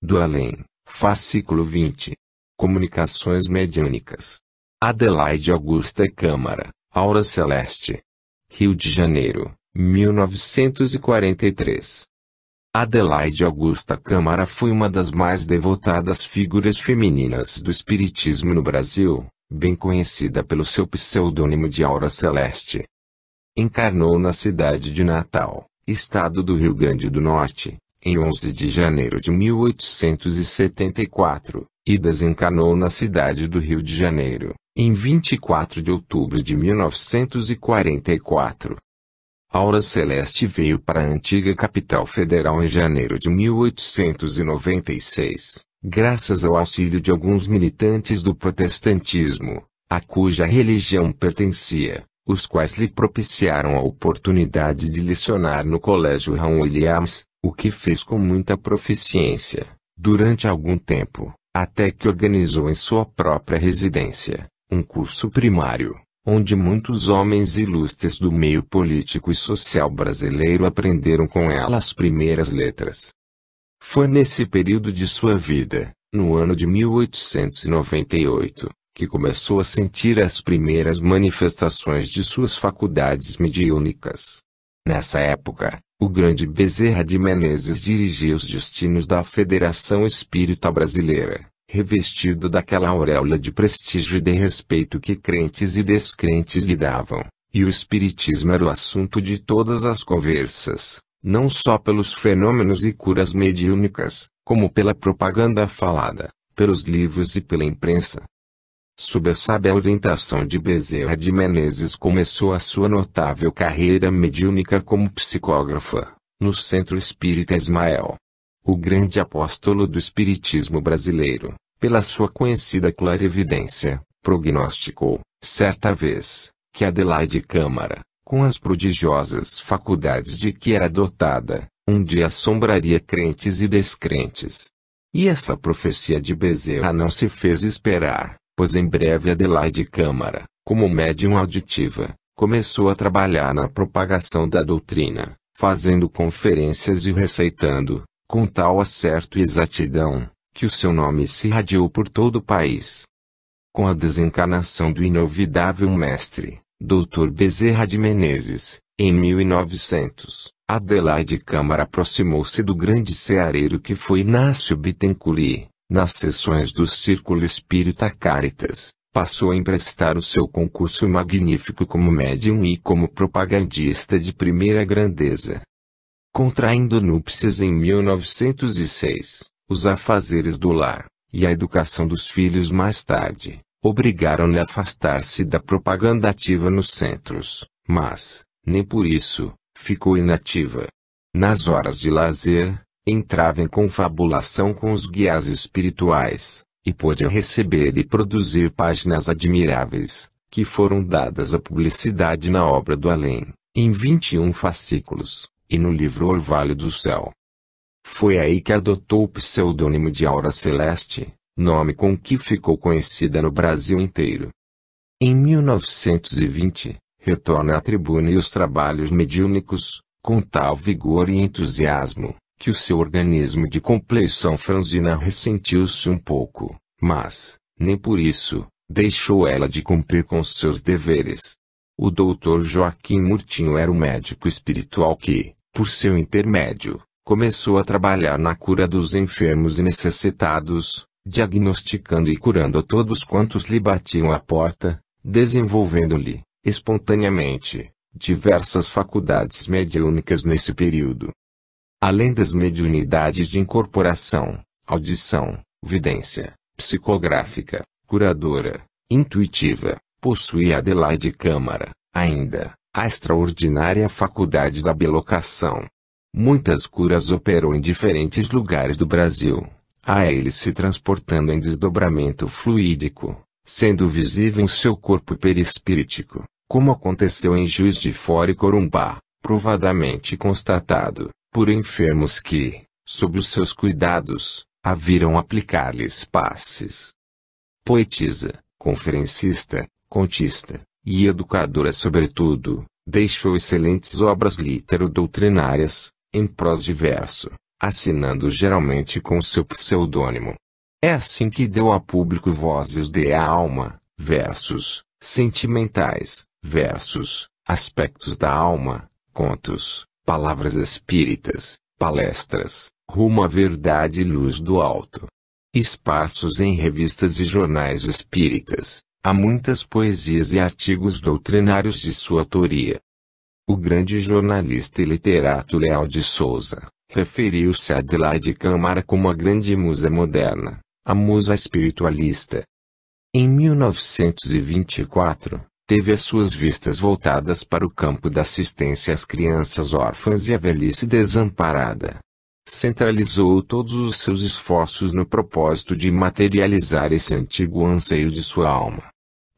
do Além, fascículo 20. Comunicações mediúnicas. Adelaide Augusta Câmara, Aura Celeste. Rio de Janeiro, 1943. Adelaide Augusta Câmara foi uma das mais devotadas figuras femininas do espiritismo no Brasil, bem conhecida pelo seu pseudônimo de Aura Celeste. Encarnou na cidade de Natal, estado do Rio Grande do Norte, em 11 de janeiro de 1874, e desencarnou na cidade do Rio de Janeiro, em 24 de outubro de 1944. Aura Celeste veio para a antiga capital federal em janeiro de 1896, graças ao auxílio de alguns militantes do protestantismo, a cuja religião pertencia, os quais lhe propiciaram a oportunidade de lecionar no Colégio Raul Williams, o que fez com muita proficiência, durante algum tempo, até que organizou em sua própria residência, um curso primário, onde muitos homens ilustres do meio político e social brasileiro aprenderam com ela as primeiras letras. Foi nesse período de sua vida, no ano de 1898, que começou a sentir as primeiras manifestações de suas faculdades mediúnicas. Nessa época, o grande Bezerra de Menezes dirigia os destinos da Federação Espírita Brasileira, revestido daquela auréola de prestígio e de respeito que crentes e descrentes lhe davam, e o espiritismo era o assunto de todas as conversas, não só pelos fenômenos e curas mediúnicas, como pela propaganda falada, pelos livros e pela imprensa. Sob a sábia orientação de Bezerra de Menezes começou a sua notável carreira mediúnica como psicógrafa, no Centro Espírita Ismael. O grande apóstolo do espiritismo brasileiro, pela sua conhecida clarividência, prognosticou, certa vez, que Adelaide Câmara, com as prodigiosas faculdades de que era dotada, um dia assombraria crentes e descrentes. E essa profecia de Bezerra não se fez esperar, pois em breve Adelaide Câmara, como médium auditiva, começou a trabalhar na propagação da doutrina, fazendo conferências e receitando, com tal acerto e exatidão, que o seu nome se irradiou por todo o país. Com a desencarnação do inovidável mestre, Dr. Bezerra de Menezes, em 1900, Adelaide Câmara aproximou-se do grande ceareiro que foi Inácio Bittencourt e, nas sessões do Círculo Espírita Caritas, passou a emprestar o seu concurso magnífico como médium e como propagandista de primeira grandeza. Contraindo núpcias em 1906, os afazeres do lar, e a educação dos filhos mais tarde, obrigaram-lhe a afastar-se da propaganda ativa nos centros, mas, nem por isso, ficou inativa. Nas horas de lazer, entrava em confabulação com os guias espirituais, e pôde receber e produzir páginas admiráveis, que foram dadas à publicidade na obra do Além, em 21 fascículos, e no livro Orvalho do Céu. Foi aí que adotou o pseudônimo de Aura Celeste, nome com que ficou conhecida no Brasil inteiro. Em 1920, retorna à tribuna e os trabalhos mediúnicos, com tal vigor e entusiasmo, que o seu organismo de compleição franzina ressentiu-se um pouco, mas, nem por isso, deixou ela de cumprir com seus deveres. O Dr. Joaquim Murtinho era o médico espiritual que, por seu intermédio, começou a trabalhar na cura dos enfermos e necessitados, diagnosticando e curando a todos quantos lhe batiam à porta, desenvolvendo-lhe, espontaneamente, diversas faculdades mediúnicas nesse período. Além das mediunidades de incorporação, audição, vidência, psicográfica, curadora, intuitiva, possuía Adelaide Câmara, ainda, a extraordinária faculdade da bilocação. Muitas curas operou em diferentes lugares do Brasil, a eles se transportando em desdobramento fluídico, sendo visível em seu corpo perispíritico, como aconteceu em Juiz de Fora e Corumbá, provadamente constatado, por enfermos que, sob os seus cuidados, a viram aplicar-lhes passes. Poetisa, conferencista, contista, e educadora sobretudo, deixou excelentes obras litero-doutrinárias, em prosa e verso, assinando geralmente com seu pseudônimo. É assim que deu a público vozes de alma, versos, sentimentais, versos, aspectos da alma, contos, palavras espíritas, palestras, rumo à verdade e luz do alto. Esparsos em revistas e jornais espíritas, há muitas poesias e artigos doutrinários de sua autoria. O grande jornalista e literato Leal de Souza referiu-se a Adelaide Câmara como a grande musa moderna, a musa espiritualista. Em 1924, teve as suas vistas voltadas para o campo da assistência às crianças órfãs e à velhice desamparada. Centralizou todos os seus esforços no propósito de materializar esse antigo anseio de sua alma.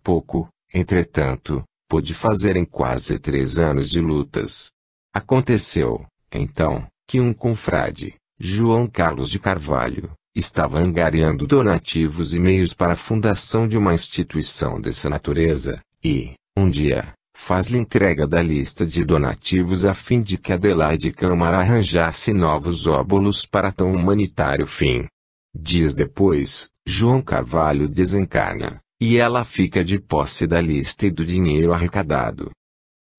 Pouco, entretanto, pôde fazer em quase 3 anos de lutas. Aconteceu, então, que um confrade, João Carlos de Carvalho, estava angariando donativos e meios para a fundação de uma instituição dessa natureza, e, um dia, faz-lhe entrega da lista de donativos a fim de que Adelaide Câmara arranjasse novos óbolos para tão humanitário fim. Dias depois, João Carvalho desencarna, e ela fica de posse da lista e do dinheiro arrecadado.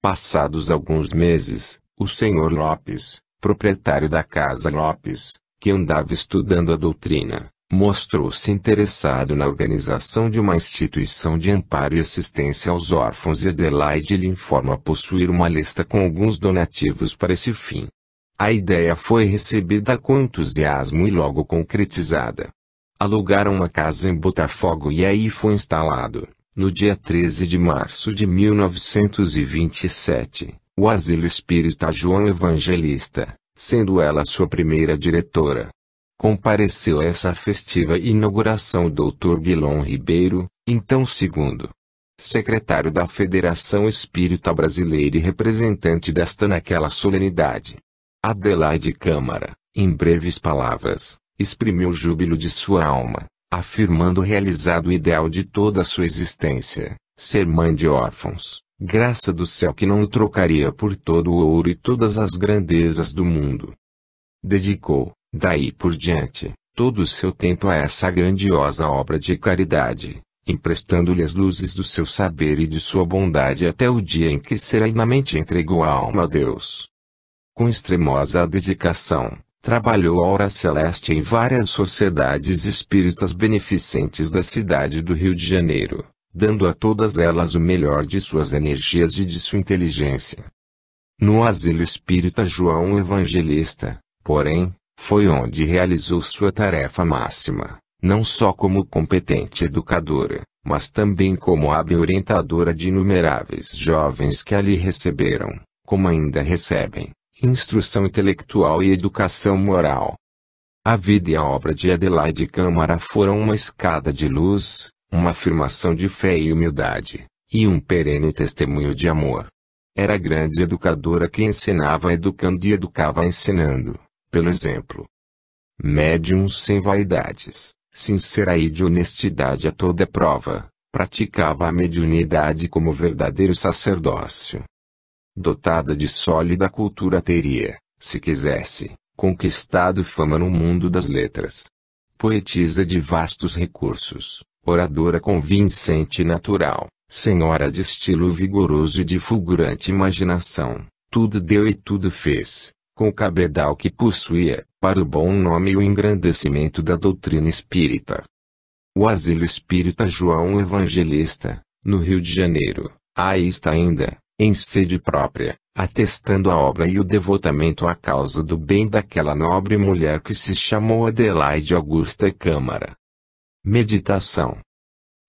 Passados alguns meses, o Sr. Lopes, proprietário da Casa Lopes, que andava estudando a doutrina, mostrou-se interessado na organização de uma instituição de amparo e assistência aos órfãos e Adelaide lhe informa possuir uma lista com alguns donativos para esse fim. A ideia foi recebida com entusiasmo e logo concretizada. Alugaram uma casa em Botafogo e aí foi instalado, no dia 13 de março de 1927, o Asilo Espírita João Evangelista, sendo ela sua primeira diretora. Compareceu a essa festiva inauguração o Dr. Guilom Ribeiro, então segundo secretário da Federação Espírita Brasileira e representante desta naquela solenidade. Adelaide Câmara, em breves palavras, exprimiu o júbilo de sua alma, afirmando realizado o ideal de toda a sua existência, ser mãe de órfãos, graça do céu que não o trocaria por todo o ouro e todas as grandezas do mundo. Dedicou, daí por diante, todo o seu tempo a essa grandiosa obra de caridade, emprestando-lhe as luzes do seu saber e de sua bondade até o dia em que serenamente entregou a alma a Deus. Com extremosa dedicação, trabalhou a hora celeste em várias sociedades espíritas beneficentes da cidade do Rio de Janeiro, dando a todas elas o melhor de suas energias e de sua inteligência. No Asilo Espírita João Evangelista, porém, foi onde realizou sua tarefa máxima, não só como competente educadora, mas também como hábil orientadora de inumeráveis jovens que ali receberam, como ainda recebem, instrução intelectual e educação moral. A vida e a obra de Adelaide Câmara foram uma escada de luz, uma afirmação de fé e humildade, e um perene testemunho de amor. Era grande educadora que ensinava educando e educava ensinando, pelo exemplo. Médium sem vaidades, sincera e de honestidade a toda prova, praticava a mediunidade como verdadeiro sacerdócio. Dotada de sólida cultura teria, se quisesse, conquistado fama no mundo das letras. Poetisa de vastos recursos, oradora convincente e natural, senhora de estilo vigoroso e de fulgurante imaginação, tudo deu e tudo fez, com o cabedal que possuía, para o bom nome e o engrandecimento da doutrina espírita. O Asilo Espírita João Evangelista, no Rio de Janeiro, aí está ainda, em sede própria, atestando a obra e o devotamento à causa do bem daquela nobre mulher que se chamou Adelaide Augusta Câmara. Meditação.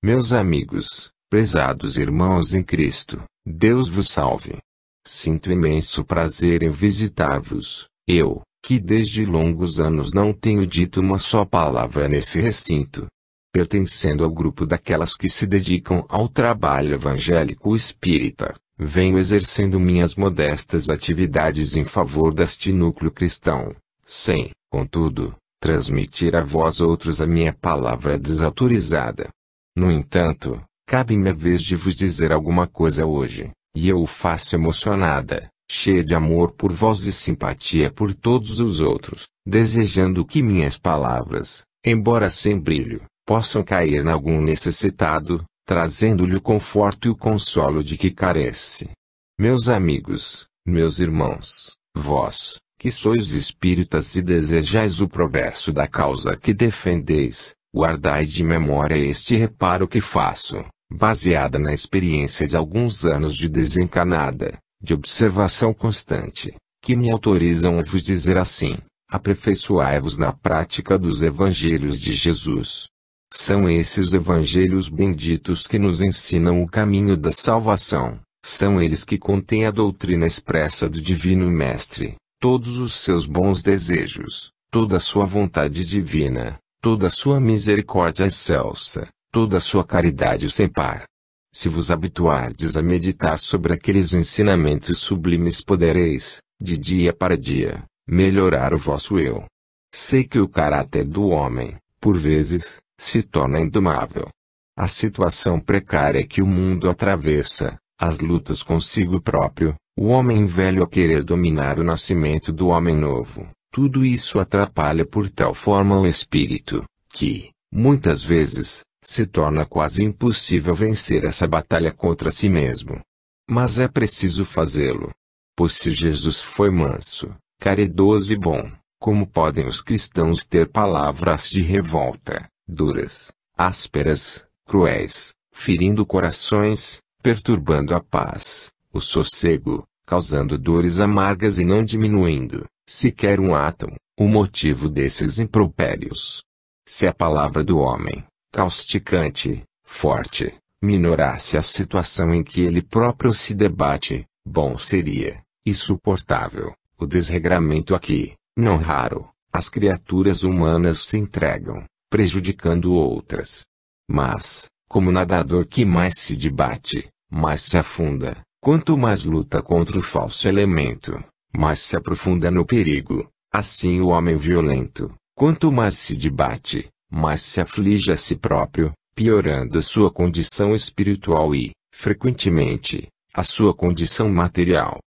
Meus amigos, prezados irmãos em Cristo, Deus vos salve. Sinto imenso prazer em visitar-vos, eu, que desde longos anos não tenho dito uma só palavra nesse recinto. Pertencendo ao grupo daquelas que se dedicam ao trabalho evangélico espírita, venho exercendo minhas modestas atividades em favor deste núcleo cristão, sem, contudo, transmitir a vós outros a minha palavra desautorizada. No entanto, cabe-me a vez de vos dizer alguma coisa hoje, e eu o faço emocionada, cheia de amor por vós e simpatia por todos os outros, desejando que minhas palavras, embora sem brilho, possam cair em algum necessitado, trazendo-lhe o conforto e o consolo de que carece. Meus amigos, meus irmãos, vós, que sois espíritas e desejais o progresso da causa que defendeis, guardai de memória este reparo que faço, baseada na experiência de alguns anos de desencanada, de observação constante, que me autorizam a vos dizer assim: aperfeiçoai-vos na prática dos evangelhos de Jesus. São esses evangelhos benditos que nos ensinam o caminho da salvação, são eles que contêm a doutrina expressa do Divino Mestre, todos os seus bons desejos, toda a sua vontade divina, toda a sua misericórdia excelsa, toda a sua caridade sem par. Se vos habituardes a meditar sobre aqueles ensinamentos sublimes, podereis, de dia para dia, melhorar o vosso eu. Sei que o caráter do homem, por vezes, se torna indomável. A situação precária que o mundo atravessa, as lutas consigo próprio, o homem velho a querer dominar o nascimento do homem novo, tudo isso atrapalha por tal forma o espírito, que, muitas vezes, se torna quase impossível vencer essa batalha contra si mesmo. Mas é preciso fazê-lo. Pois se Jesus foi manso, caridoso e bom, como podem os cristãos ter palavras de revolta, duras, ásperas, cruéis, ferindo corações, perturbando a paz, o sossego, causando dores amargas e não diminuindo, sequer um átomo, o motivo desses impropérios? Se a palavra do homem, causticante, forte, minorasse a situação em que ele próprio se debate, bom seria, e suportável, o desregramento a que, não raro, as criaturas humanas se entregam, prejudicando outras. Mas, como nadador que mais se debate, mais se afunda, quanto mais luta contra o falso elemento, mais se aprofunda no perigo, assim o homem violento, quanto mais se debate, mais se aflige a si próprio, piorando a sua condição espiritual e, frequentemente, a sua condição material.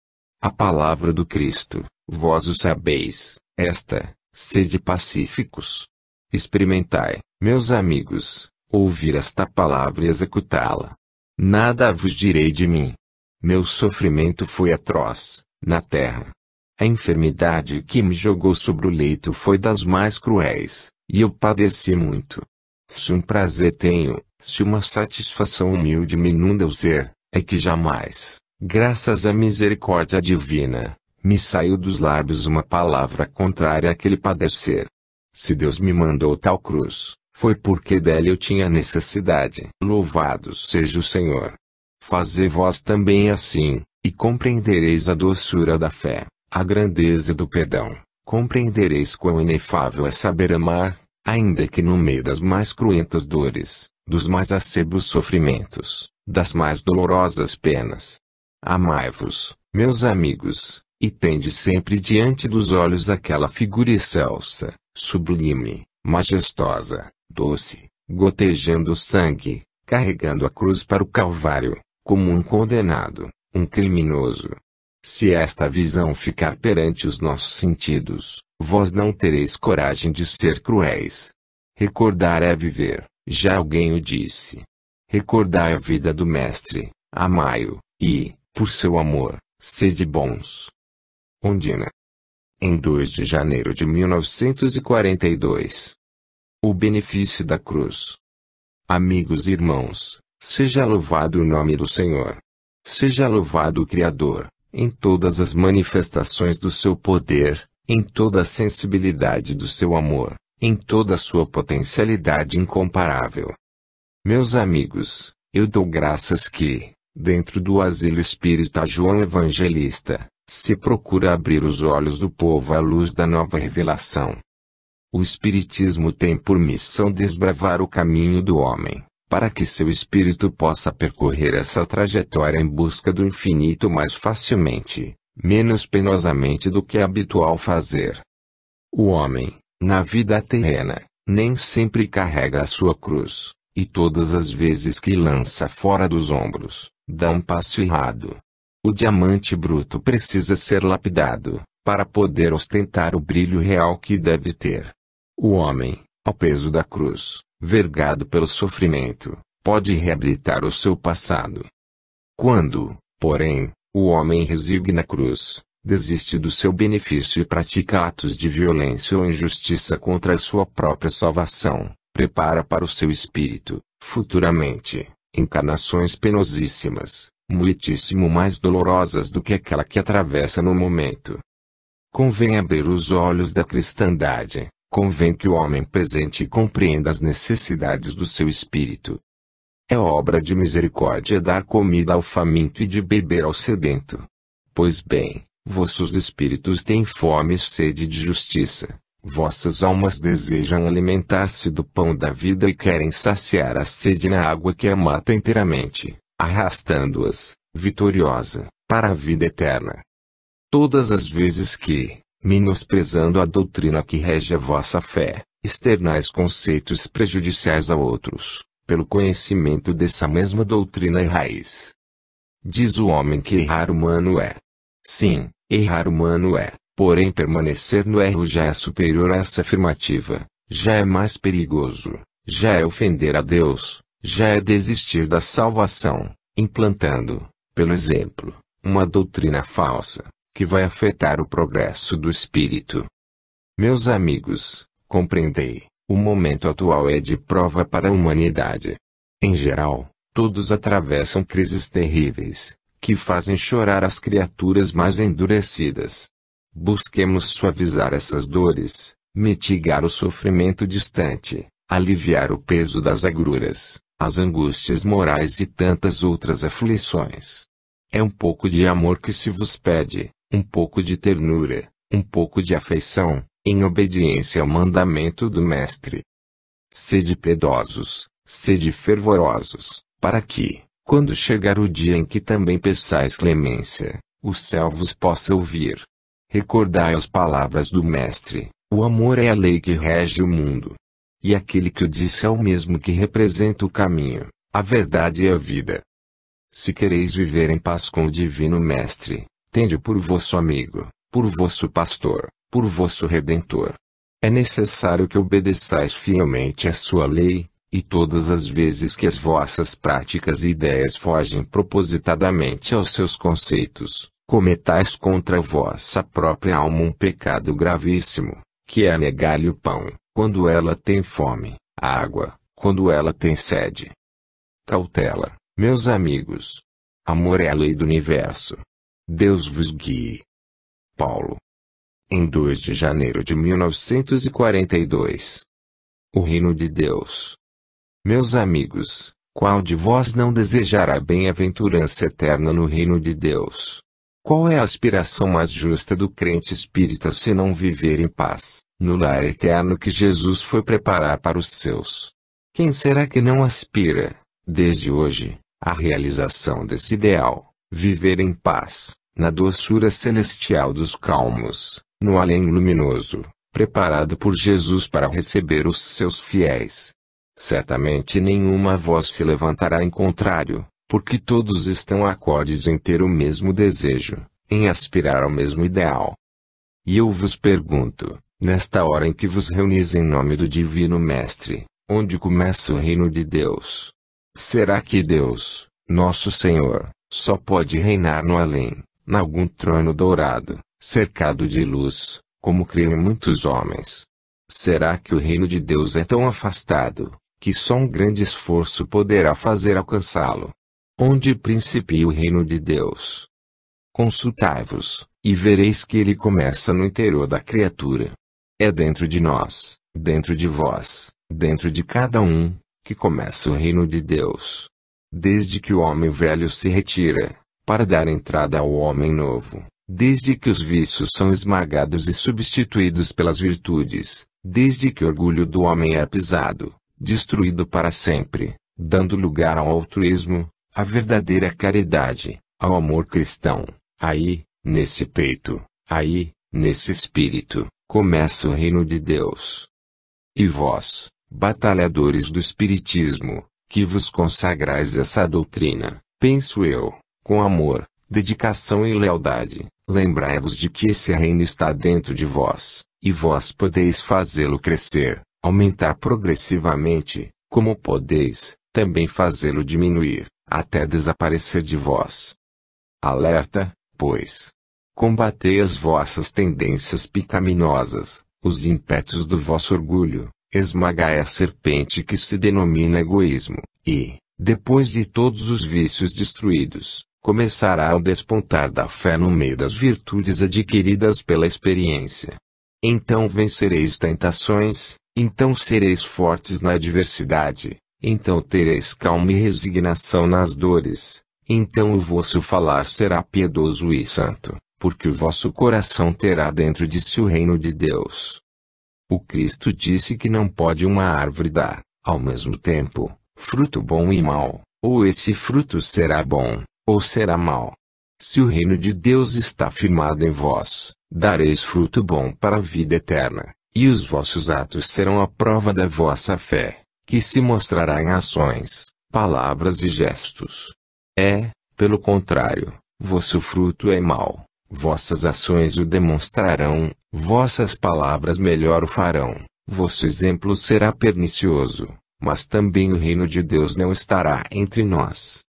A palavra do Cristo, vós o sabeis, esta, sede pacíficos. Experimentai, meus amigos, ouvir esta palavra e executá-la. Nada vos direi de mim. Meu sofrimento foi atroz, na terra. A enfermidade que me jogou sobre o leito foi das mais cruéis, e eu padeci muito. Se um prazer tenho, se uma satisfação humilde me inunda o ser, é que jamais, graças à misericórdia divina, me saiu dos lábios uma palavra contrária àquele padecer. Se Deus me mandou tal cruz, foi porque dela eu tinha necessidade. Louvado seja o Senhor. Fazei vós também assim, e compreendereis a doçura da fé, a grandeza do perdão, compreendereis quão inefável é saber amar, ainda que no meio das mais cruentas dores, dos mais acerbos sofrimentos, das mais dolorosas penas. Amai-vos, meus amigos, e tende sempre diante dos olhos aquela figura excelsa, sublime, majestosa, doce, gotejando sangue, carregando a cruz para o Calvário, como um condenado, um criminoso. Se esta visão ficar perante os nossos sentidos, vós não tereis coragem de ser cruéis. Recordar é viver, já alguém o disse. Recordai a vida do Mestre, amai-o, e, por seu amor, sede bons. Ondina. Em 2 de janeiro de 1942. O benefício da cruz. Amigos e irmãos, seja louvado o nome do Senhor. Seja louvado o Criador, em todas as manifestações do seu poder, em toda a sensibilidade do seu amor, em toda a sua potencialidade incomparável. Meus amigos, eu dou graças que, dentro do asilo espírita João Evangelista, se procura abrir os olhos do povo à luz da nova revelação. O Espiritismo tem por missão desbravar o caminho do homem, para que seu espírito possa percorrer essa trajetória em busca do infinito mais facilmente, menos penosamente do que é habitual fazer. O homem, na vida terrena, nem sempre carrega a sua cruz, e todas as vezes que lança fora dos ombros, dá um passo errado. O diamante bruto precisa ser lapidado, para poder ostentar o brilho real que deve ter. O homem, ao peso da cruz, vergado pelo sofrimento, pode reabilitar o seu passado. Quando, porém, o homem resigna a cruz, desiste do seu benefício e pratica atos de violência ou injustiça contra a sua própria salvação, prepara para o seu espírito, futuramente, encarnações penosíssimas, muitíssimo mais dolorosas do que aquela que atravessa no momento. Convém abrir os olhos da cristandade, convém que o homem presente compreenda as necessidades do seu espírito. É obra de misericórdia dar comida ao faminto e de beber ao sedento. Pois bem, vossos espíritos têm fome e sede de justiça, vossas almas desejam alimentar-se do pão da vida e querem saciar a sede na água que a mata inteiramente, arrastando-as, vitoriosa, para a vida eterna. Todas as vezes que, menosprezando a doutrina que rege a vossa fé, externais conceitos prejudiciais a outros, pelo conhecimento dessa mesma doutrina errais. Diz o homem que errar humano é. Sim, errar humano é, porém permanecer no erro já é superior a essa afirmativa, já é mais perigoso, já é ofender a Deus, já é desistir da salvação, implantando, pelo exemplo, uma doutrina falsa, que vai afetar o progresso do espírito. Meus amigos, compreendei, o momento atual é de prova para a humanidade. Em geral, todos atravessam crises terríveis, que fazem chorar as criaturas mais endurecidas. Busquemos suavizar essas dores, mitigar o sofrimento distante, aliviar o peso das agruras, as angústias morais e tantas outras aflições. É um pouco de amor que se vos pede, um pouco de ternura, um pouco de afeição, em obediência ao mandamento do Mestre. Sede piedosos, sede fervorosos, para que, quando chegar o dia em que também peçais clemência, o céu vos possa ouvir. Recordai as palavras do Mestre, o amor é a lei que rege o mundo. E aquele que o disse é o mesmo que representa o caminho, a verdade e a vida. Se quereis viver em paz com o Divino Mestre, tende por vosso amigo, por vosso pastor, por vosso Redentor. É necessário que obedeçais fielmente a sua lei, e todas as vezes que as vossas práticas e ideias fogem propositadamente aos seus conceitos, cometais contra a vossa própria alma um pecado gravíssimo, que é negar-lhe o pão, quando ela tem fome, a água, quando ela tem sede. Cautela, meus amigos. Amor é a lei do universo. Deus vos guie. Paulo. Em 2 de janeiro de 1942. O reino de Deus. Meus amigos, qual de vós não desejará a bem-aventurança eterna no reino de Deus? Qual é a aspiração mais justa do crente espírita senão viver em paz, no lar eterno que Jesus foi preparar para os seus? Quem será que não aspira, desde hoje, à realização desse ideal, viver em paz, na doçura celestial dos calmos, no além luminoso, preparado por Jesus para receber os seus fiéis? Certamente nenhuma voz se levantará em contrário, porque todos estão acordes em ter o mesmo desejo, em aspirar ao mesmo ideal. E eu vos pergunto, nesta hora em que vos reunis em nome do Divino Mestre, onde começa o reino de Deus? Será que Deus, nosso Senhor, só pode reinar no além, em algum trono dourado, cercado de luz, como creem muitos homens? Será que o reino de Deus é tão afastado, que só um grande esforço poderá fazer alcançá-lo? Onde principia o reino de Deus? Consultai-vos, e vereis que ele começa no interior da criatura. É dentro de nós, dentro de vós, dentro de cada um, que começa o reino de Deus. Desde que o homem velho se retira, para dar entrada ao homem novo, desde que os vícios são esmagados e substituídos pelas virtudes, desde que o orgulho do homem é pisado, destruído para sempre, dando lugar ao altruísmo, à verdadeira caridade, ao amor cristão, aí, nesse peito, aí, nesse espírito, começa o reino de Deus. E vós, batalhadores do Espiritismo, que vos consagrais essa doutrina, penso eu, com amor, dedicação e lealdade. Lembrai-vos de que esse reino está dentro de vós, e vós podeis fazê-lo crescer, aumentar progressivamente, como podeis também fazê-lo diminuir, até desaparecer de vós. Alerta, pois. Combatei as vossas tendências pecaminosas, os ímpetos do vosso orgulho, esmagai a serpente que se denomina egoísmo, e, depois de todos os vícios destruídos, começará o despontar da fé no meio das virtudes adquiridas pela experiência. Então vencereis tentações, então sereis fortes na adversidade, então tereis calma e resignação nas dores, então o vosso falar será piedoso e santo, porque o vosso coração terá dentro de si o reino de Deus. O Cristo disse que não pode uma árvore dar, ao mesmo tempo, fruto bom e mau, ou esse fruto será bom, ou será mau. Se o reino de Deus está firmado em vós, dareis fruto bom para a vida eterna, e os vossos atos serão a prova da vossa fé, que se mostrará em ações, palavras e gestos. Pelo contrário, vosso fruto é mau, vossas ações o demonstrarão, vossas palavras melhor o farão, vosso exemplo será pernicioso, mas também o reino de Deus não estará entre nós.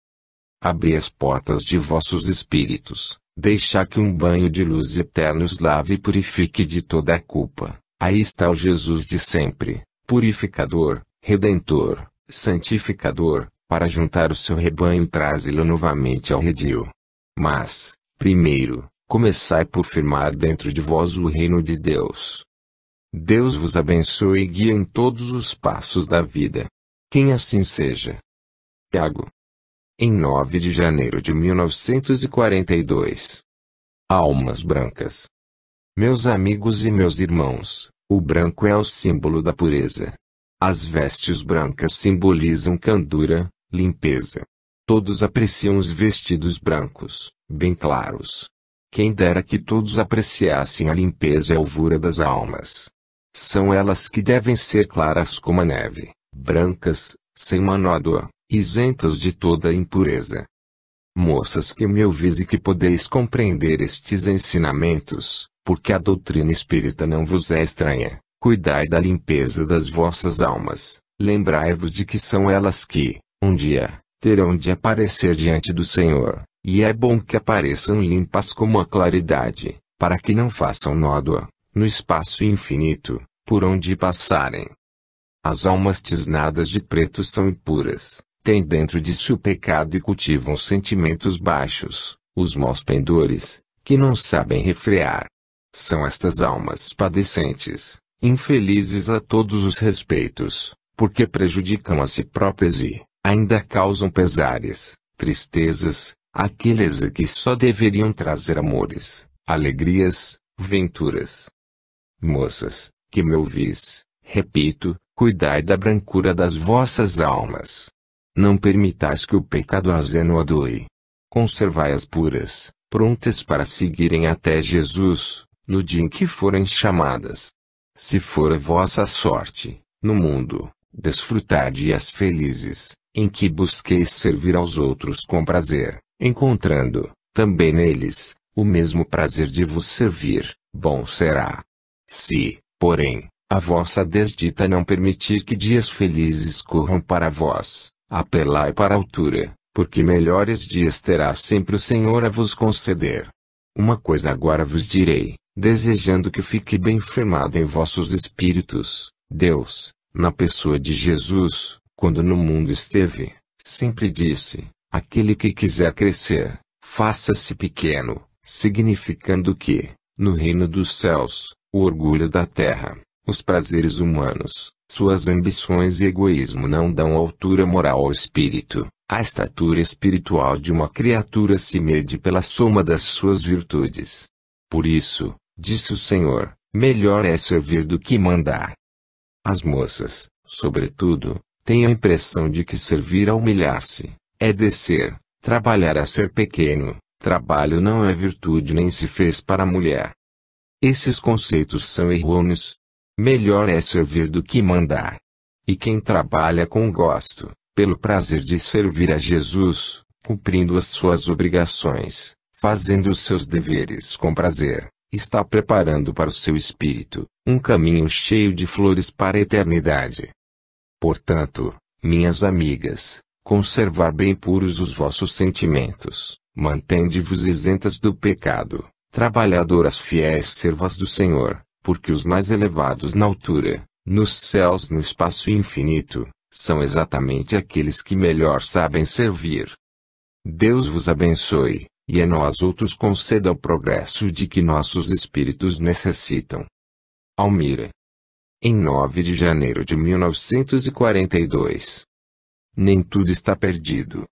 Abri as portas de vossos espíritos, deixai que um banho de luz eterna os lave e purifique de toda a culpa. Aí está o Jesus de sempre, purificador, redentor, santificador, para juntar o seu rebanho e trazê-lo novamente ao redil. Mas, primeiro, começai por firmar dentro de vós o reino de Deus. Deus vos abençoe e guie em todos os passos da vida. Quem assim seja. Tiago. Em 9 de janeiro de 1942. Almas brancas. Meus amigos e meus irmãos, o branco é o símbolo da pureza. As vestes brancas simbolizam candura, limpeza. Todos apreciam os vestidos brancos, bem claros. Quem dera que todos apreciassem a limpeza e a alvura das almas. São elas que devem ser claras como a neve, brancas, sem uma nódoa, isentas de toda impureza. Moças que me ouvis e que podeis compreender estes ensinamentos, porque a doutrina espírita não vos é estranha, cuidai da limpeza das vossas almas, lembrai-vos de que são elas que, um dia, terão de aparecer diante do Senhor, e é bom que apareçam limpas como a claridade, para que não façam nódoa, no espaço infinito, por onde passarem. As almas tisnadas de preto são impuras, têm dentro de si o pecado e cultivam sentimentos baixos, os maus pendores, que não sabem refrear. São estas almas padecentes, infelizes a todos os respeitos, porque prejudicam a si próprias e, ainda causam pesares, tristezas, àqueles que só deveriam trazer amores, alegrias, venturas. Moças, que me ouvis, repito, cuidai da brancura das vossas almas. Não permitais que o pecado as enodoe. Conservai-as puras, prontas para seguirem até Jesus, no dia em que forem chamadas. Se for a vossa sorte, no mundo, desfrutar dias felizes, em que busqueis servir aos outros com prazer, encontrando, também neles, o mesmo prazer de vos servir, bom será. Se, porém, a vossa desdita não permitir que dias felizes corram para vós, apelai para a altura, porque melhores dias terá sempre o Senhor a vos conceder. Uma coisa agora vos direi, desejando que fique bem firmado em vossos espíritos. Deus, na pessoa de Jesus, quando no mundo esteve, sempre disse: aquele que quiser crescer, faça-se pequeno, significando que, no reino dos céus, o orgulho da terra, os prazeres humanos, suas ambições e egoísmo não dão altura moral ao espírito. A estatura espiritual de uma criatura se mede pela soma das suas virtudes. Por isso, disse o Senhor, melhor é servir do que mandar. As moças, sobretudo, têm a impressão de que servir a humilhar-se, é descer, trabalhar a ser pequeno. Trabalho não é virtude nem se fez para a mulher. Esses conceitos são errôneos. Melhor é servir do que mandar. E quem trabalha com gosto, pelo prazer de servir a Jesus, cumprindo as suas obrigações, fazendo os seus deveres com prazer, está preparando para o seu espírito um caminho cheio de flores para a eternidade. Portanto, minhas amigas, conservar bem puros os vossos sentimentos, mantende-vos isentas do pecado, trabalhadoras fiéis servas do Senhor, porque os mais elevados na altura, nos céus no espaço infinito, são exatamente aqueles que melhor sabem servir. Deus vos abençoe, e a nós outros conceda o progresso de que nossos espíritos necessitam. Almira. Em 9 de janeiro de 1942. Nem tudo está perdido.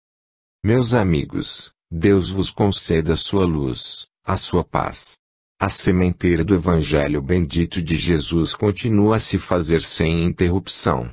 Meus amigos, Deus vos conceda a sua luz, a sua paz. A sementeira do Evangelho bendito de Jesus continua a se fazer sem interrupção.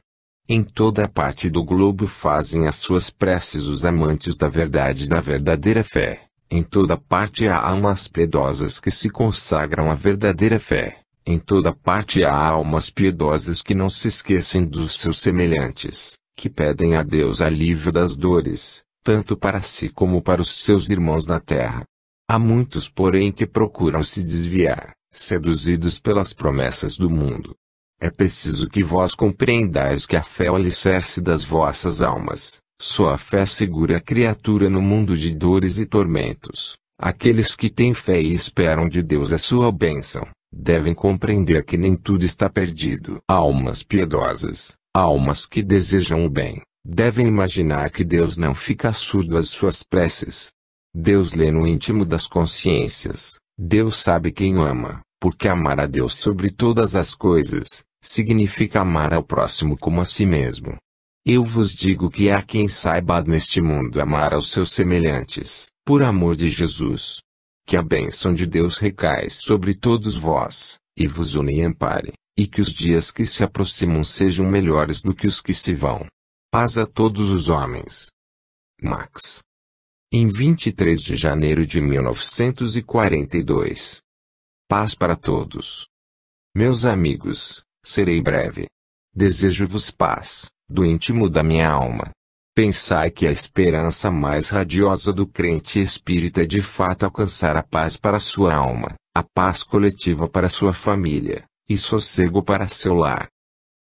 Em toda parte do globo fazem as suas preces os amantes da verdade e da verdadeira fé. Em toda parte há almas piedosas que se consagram à verdadeira fé. Em toda parte há almas piedosas que não se esquecem dos seus semelhantes, que pedem a Deus alívio das dores, tanto para si como para os seus irmãos na terra. Há muitos, porém, que procuram se desviar, seduzidos pelas promessas do mundo. É preciso que vós compreendais que a fé é o alicerce das vossas almas. Só a fé segura a criatura no mundo de dores e tormentos. Aqueles que têm fé e esperam de Deus a sua bênção, devem compreender que nem tudo está perdido. Almas piedosas, almas que desejam o bem, devem imaginar que Deus não fica surdo às suas preces. Deus lê no íntimo das consciências. Deus sabe quem o ama, porque amar a Deus sobre todas as coisas, significa amar ao próximo como a si mesmo. Eu vos digo que há quem saiba neste mundo amar aos seus semelhantes, por amor de Jesus. Que a bênção de Deus recai sobre todos vós, e vos une e ampare, e que os dias que se aproximam sejam melhores do que os que se vão. Paz a todos os homens. Max. Em 23 de janeiro de 1942. Paz para todos. Meus amigos, serei breve. Desejo-vos paz, do íntimo da minha alma. Pensai que a esperança mais radiosa do crente espírita é de fato alcançar a paz para sua alma, a paz coletiva para sua família, e sossego para seu lar.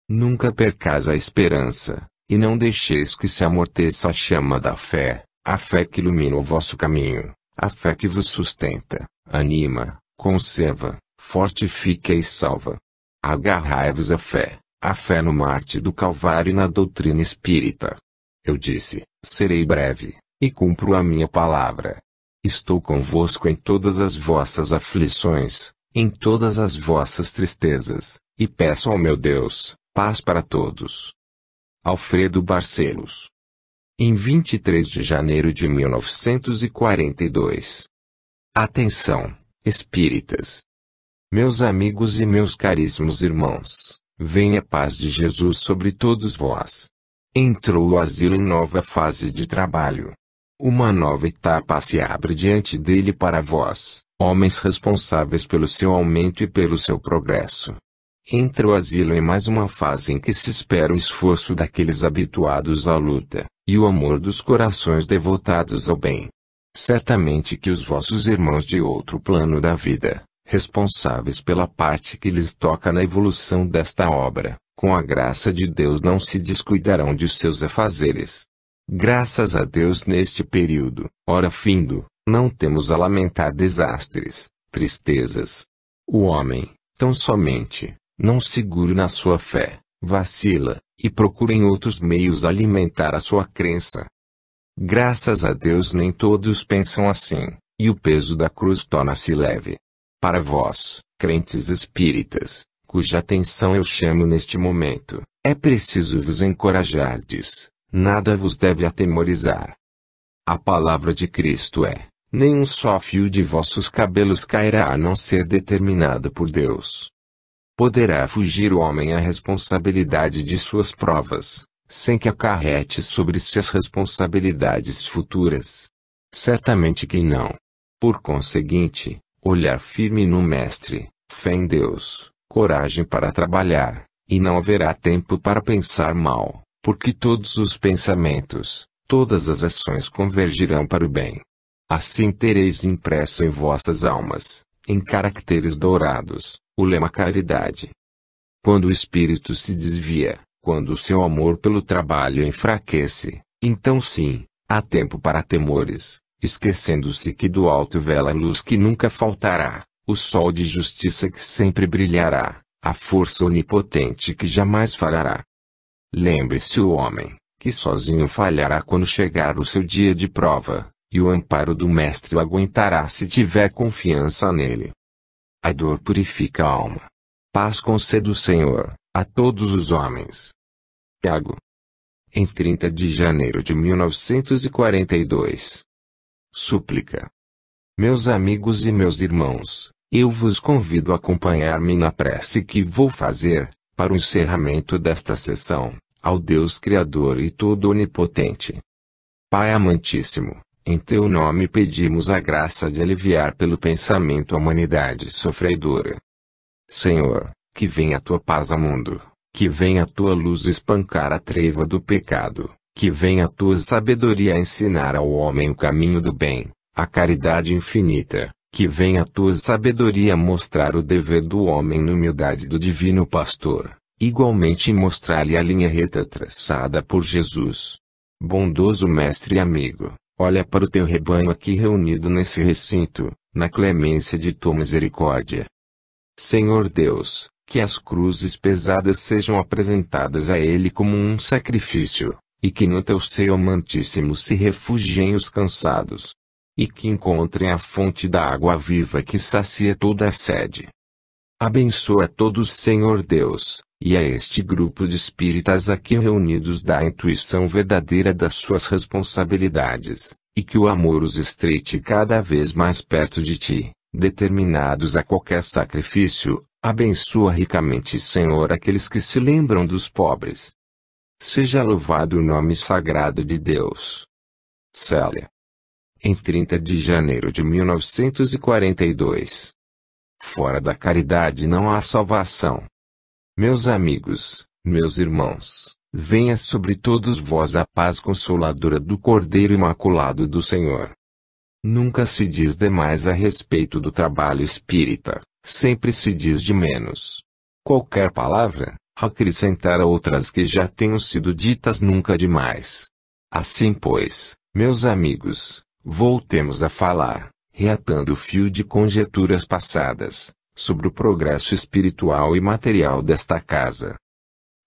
Nunca percais a esperança, e não deixeis que se amorteça a chama da fé, a fé que ilumina o vosso caminho, a fé que vos sustenta, anima, conserva, fortifica e salva. Agarrai-vos à fé, a fé no mártir do Calvário e na doutrina espírita. Eu disse, serei breve, e cumpro a minha palavra. Estou convosco em todas as vossas aflições, em todas as vossas tristezas, e peço ao meu Deus, paz para todos. Alfredo Barcelos. Em 23 de janeiro de 1942. Atenção, espíritas. Meus amigos e meus caríssimos irmãos, venha a paz de Jesus sobre todos vós. Entrou o asilo em nova fase de trabalho. Uma nova etapa se abre diante dele para vós, homens responsáveis pelo seu aumento e pelo seu progresso. Entra o asilo em mais uma fase em que se espera o esforço daqueles habituados à luta, e o amor dos corações devotados ao bem. Certamente que os vossos irmãos de outro plano da vida, responsáveis pela parte que lhes toca na evolução desta obra, com a graça de Deus não se descuidarão de seus afazeres. Graças a Deus neste período, ora findo, não temos a lamentar desastres, tristezas. O homem, tão somente, não seguro na sua fé, vacila, e procura em outros meios alimentar a sua crença. Graças a Deus nem todos pensam assim, e o peso da cruz torna-se leve. Para vós, crentes espíritas, cuja atenção eu chamo neste momento, é preciso vos encorajardes, nada vos deve atemorizar. A palavra de Cristo é, nenhum só fio de vossos cabelos cairá a não ser determinado por Deus. Poderá fugir o homem à responsabilidade de suas provas, sem que acarrete sobre si as responsabilidades futuras? Certamente que não. Por conseguinte, olhar firme no Mestre, fé em Deus, coragem para trabalhar, e não haverá tempo para pensar mal, porque todos os pensamentos, todas as ações convergirão para o bem. Assim tereis impresso em vossas almas, em caracteres dourados, o lema caridade. Quando o espírito se desvia, quando o seu amor pelo trabalho enfraquece, então sim, há tempo para temores, esquecendo-se que do alto vela a luz que nunca faltará, o sol de justiça que sempre brilhará, a força onipotente que jamais falhará. Lembre-se o homem, que sozinho falhará quando chegar o seu dia de prova, e o amparo do Mestre o aguentará se tiver confiança nele. A dor purifica a alma. Paz concede o Senhor, a todos os homens. Tiago. Em 30 de janeiro de 1942. Súplica. Meus amigos e meus irmãos, eu vos convido a acompanhar-me na prece que vou fazer, para o encerramento desta sessão, ao Deus Criador e Todo-Onipotente. Pai amantíssimo, em teu nome pedimos a graça de aliviar pelo pensamento a humanidade sofredora. Senhor, que venha a tua paz ao mundo, que venha a tua luz espancar a treva do pecado, que venha a tua sabedoria ensinar ao homem o caminho do bem, a caridade infinita, que venha a tua sabedoria mostrar o dever do homem na humildade do divino pastor, igualmente mostrar-lhe a linha reta traçada por Jesus. Bondoso mestre e amigo, olha para o teu rebanho aqui reunido nesse recinto, na clemência de tua misericórdia. Senhor Deus, que as cruzes pesadas sejam apresentadas a Ele como um sacrifício, e que no teu seio amantíssimo se refugiem os cansados, e que encontrem a fonte da água viva que sacia toda a sede. Abençoa a todos, Senhor Deus, e a este grupo de espíritas aqui reunidos dá a intuição verdadeira das suas responsabilidades, e que o amor os estreite cada vez mais perto de ti, determinados a qualquer sacrifício. Abençoa ricamente, Senhor, aqueles que se lembram dos pobres. Seja louvado o nome sagrado de Deus. Célia. Em 30 de janeiro de 1942. Fora da caridade não há salvação. Meus amigos, meus irmãos, venha sobre todos vós a paz consoladora do Cordeiro Imaculado do Senhor. Nunca se diz demais a respeito do trabalho espírita, sempre se diz de menos. Qualquer palavra, acrescentar a outras que já tenham sido ditas nunca demais. Assim pois, meus amigos, voltemos a falar, reatando o fio de conjecturas passadas, sobre o progresso espiritual e material desta casa.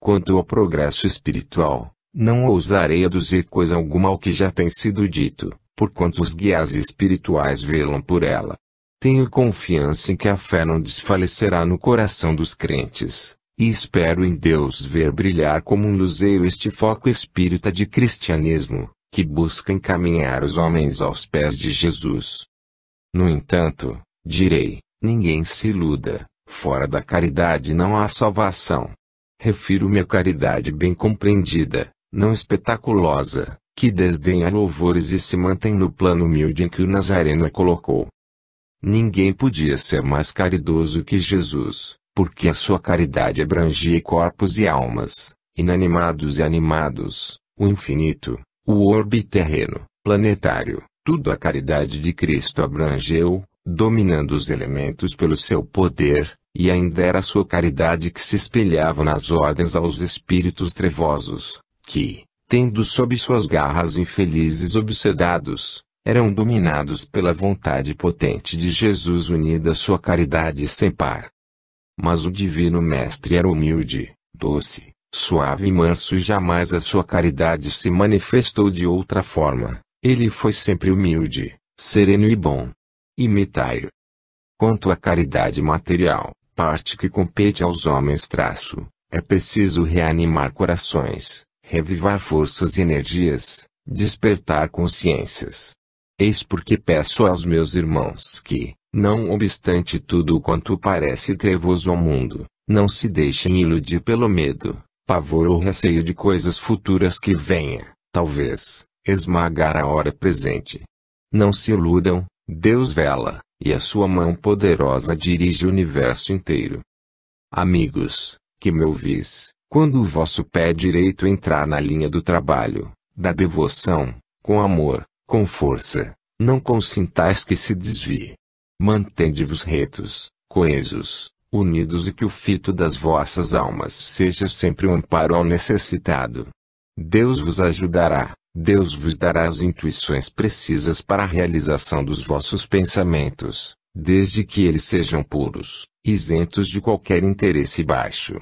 Quanto ao progresso espiritual, não ousarei aduzir coisa alguma ao que já tem sido dito, porquanto os guias espirituais velam por ela. Tenho confiança em que a fé não desfalecerá no coração dos crentes, e espero em Deus ver brilhar como um luzeiro este foco espírita de cristianismo, que busca encaminhar os homens aos pés de Jesus. No entanto, direi, ninguém se iluda, fora da caridade não há salvação. Refiro-me à caridade bem compreendida, não espetaculosa, que desdenha louvores e se mantém no plano humilde em que o Nazareno a colocou. Ninguém podia ser mais caridoso que Jesus, porque a sua caridade abrangia corpos e almas, inanimados e animados, o infinito, o orbe terreno, planetário, tudo a caridade de Cristo abrangeu, dominando os elementos pelo seu poder, e ainda era a sua caridade que se espelhava nas ordens aos espíritos trevosos, que, tendo sob suas garras infelizes obsedados, eram dominados pela vontade potente de Jesus unida à sua caridade sem par. Mas o Divino Mestre era humilde, doce, suave e manso e jamais a sua caridade se manifestou de outra forma. Ele foi sempre humilde, sereno e bom. Imitai-o. Quanto à caridade material, parte que compete aos homens é preciso reanimar corações, revivar forças e energias, despertar consciências. Eis porque peço aos meus irmãos que, não obstante tudo quanto parece trevoso ao mundo, não se deixem iludir pelo medo, pavor ou receio de coisas futuras que venha, talvez, esmagar a hora presente. Não se iludam, Deus vela, e a sua mão poderosa dirige o universo inteiro. Amigos, que me ouvis, quando o vosso pé direito entrar na linha do trabalho, da devoção, com amor, com força, Não consintais que se desvie. Mantende-vos retos, coesos, unidos e que o fito das vossas almas seja sempre um amparo ao necessitado. Deus vos ajudará, Deus vos dará as intuições precisas para a realização dos vossos pensamentos, desde que eles sejam puros, isentos de qualquer interesse baixo.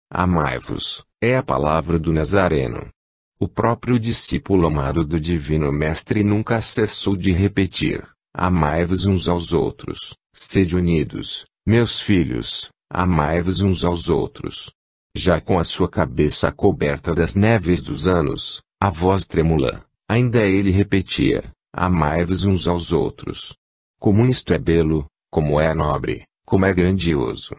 Amai-vos, é a palavra do Nazareno. O próprio discípulo amado do Divino Mestre nunca cessou de repetir: amai-vos uns aos outros, sede unidos, meus filhos, amai-vos uns aos outros. Já com a sua cabeça coberta das neves dos anos, a voz trêmula, ainda ele repetia: amai-vos uns aos outros. Como isto é belo, como é nobre, como é grandioso.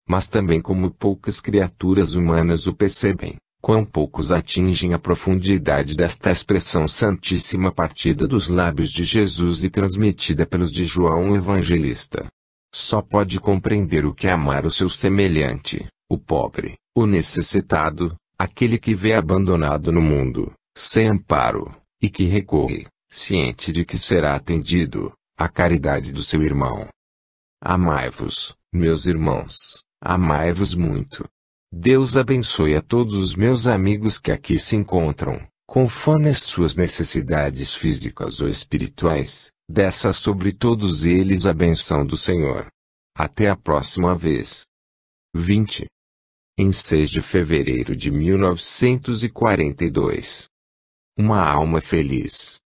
Mas também como poucas criaturas humanas o percebem, quão poucos atingem a profundidade desta expressão santíssima partida dos lábios de Jesus e transmitida pelos de João o Evangelista. Só pode compreender o que é amar o seu semelhante, o pobre, o necessitado, aquele que vê abandonado no mundo, sem amparo, e que recorre, ciente de que será atendido, à caridade do seu irmão. Amai-vos, meus irmãos, amai-vos muito. Deus abençoe a todos os meus amigos que aqui se encontram, conforme as suas necessidades físicas ou espirituais, desça sobre todos eles a benção do Senhor. Até a próxima vez. 20. Em 6 de fevereiro de 1942. Uma alma feliz.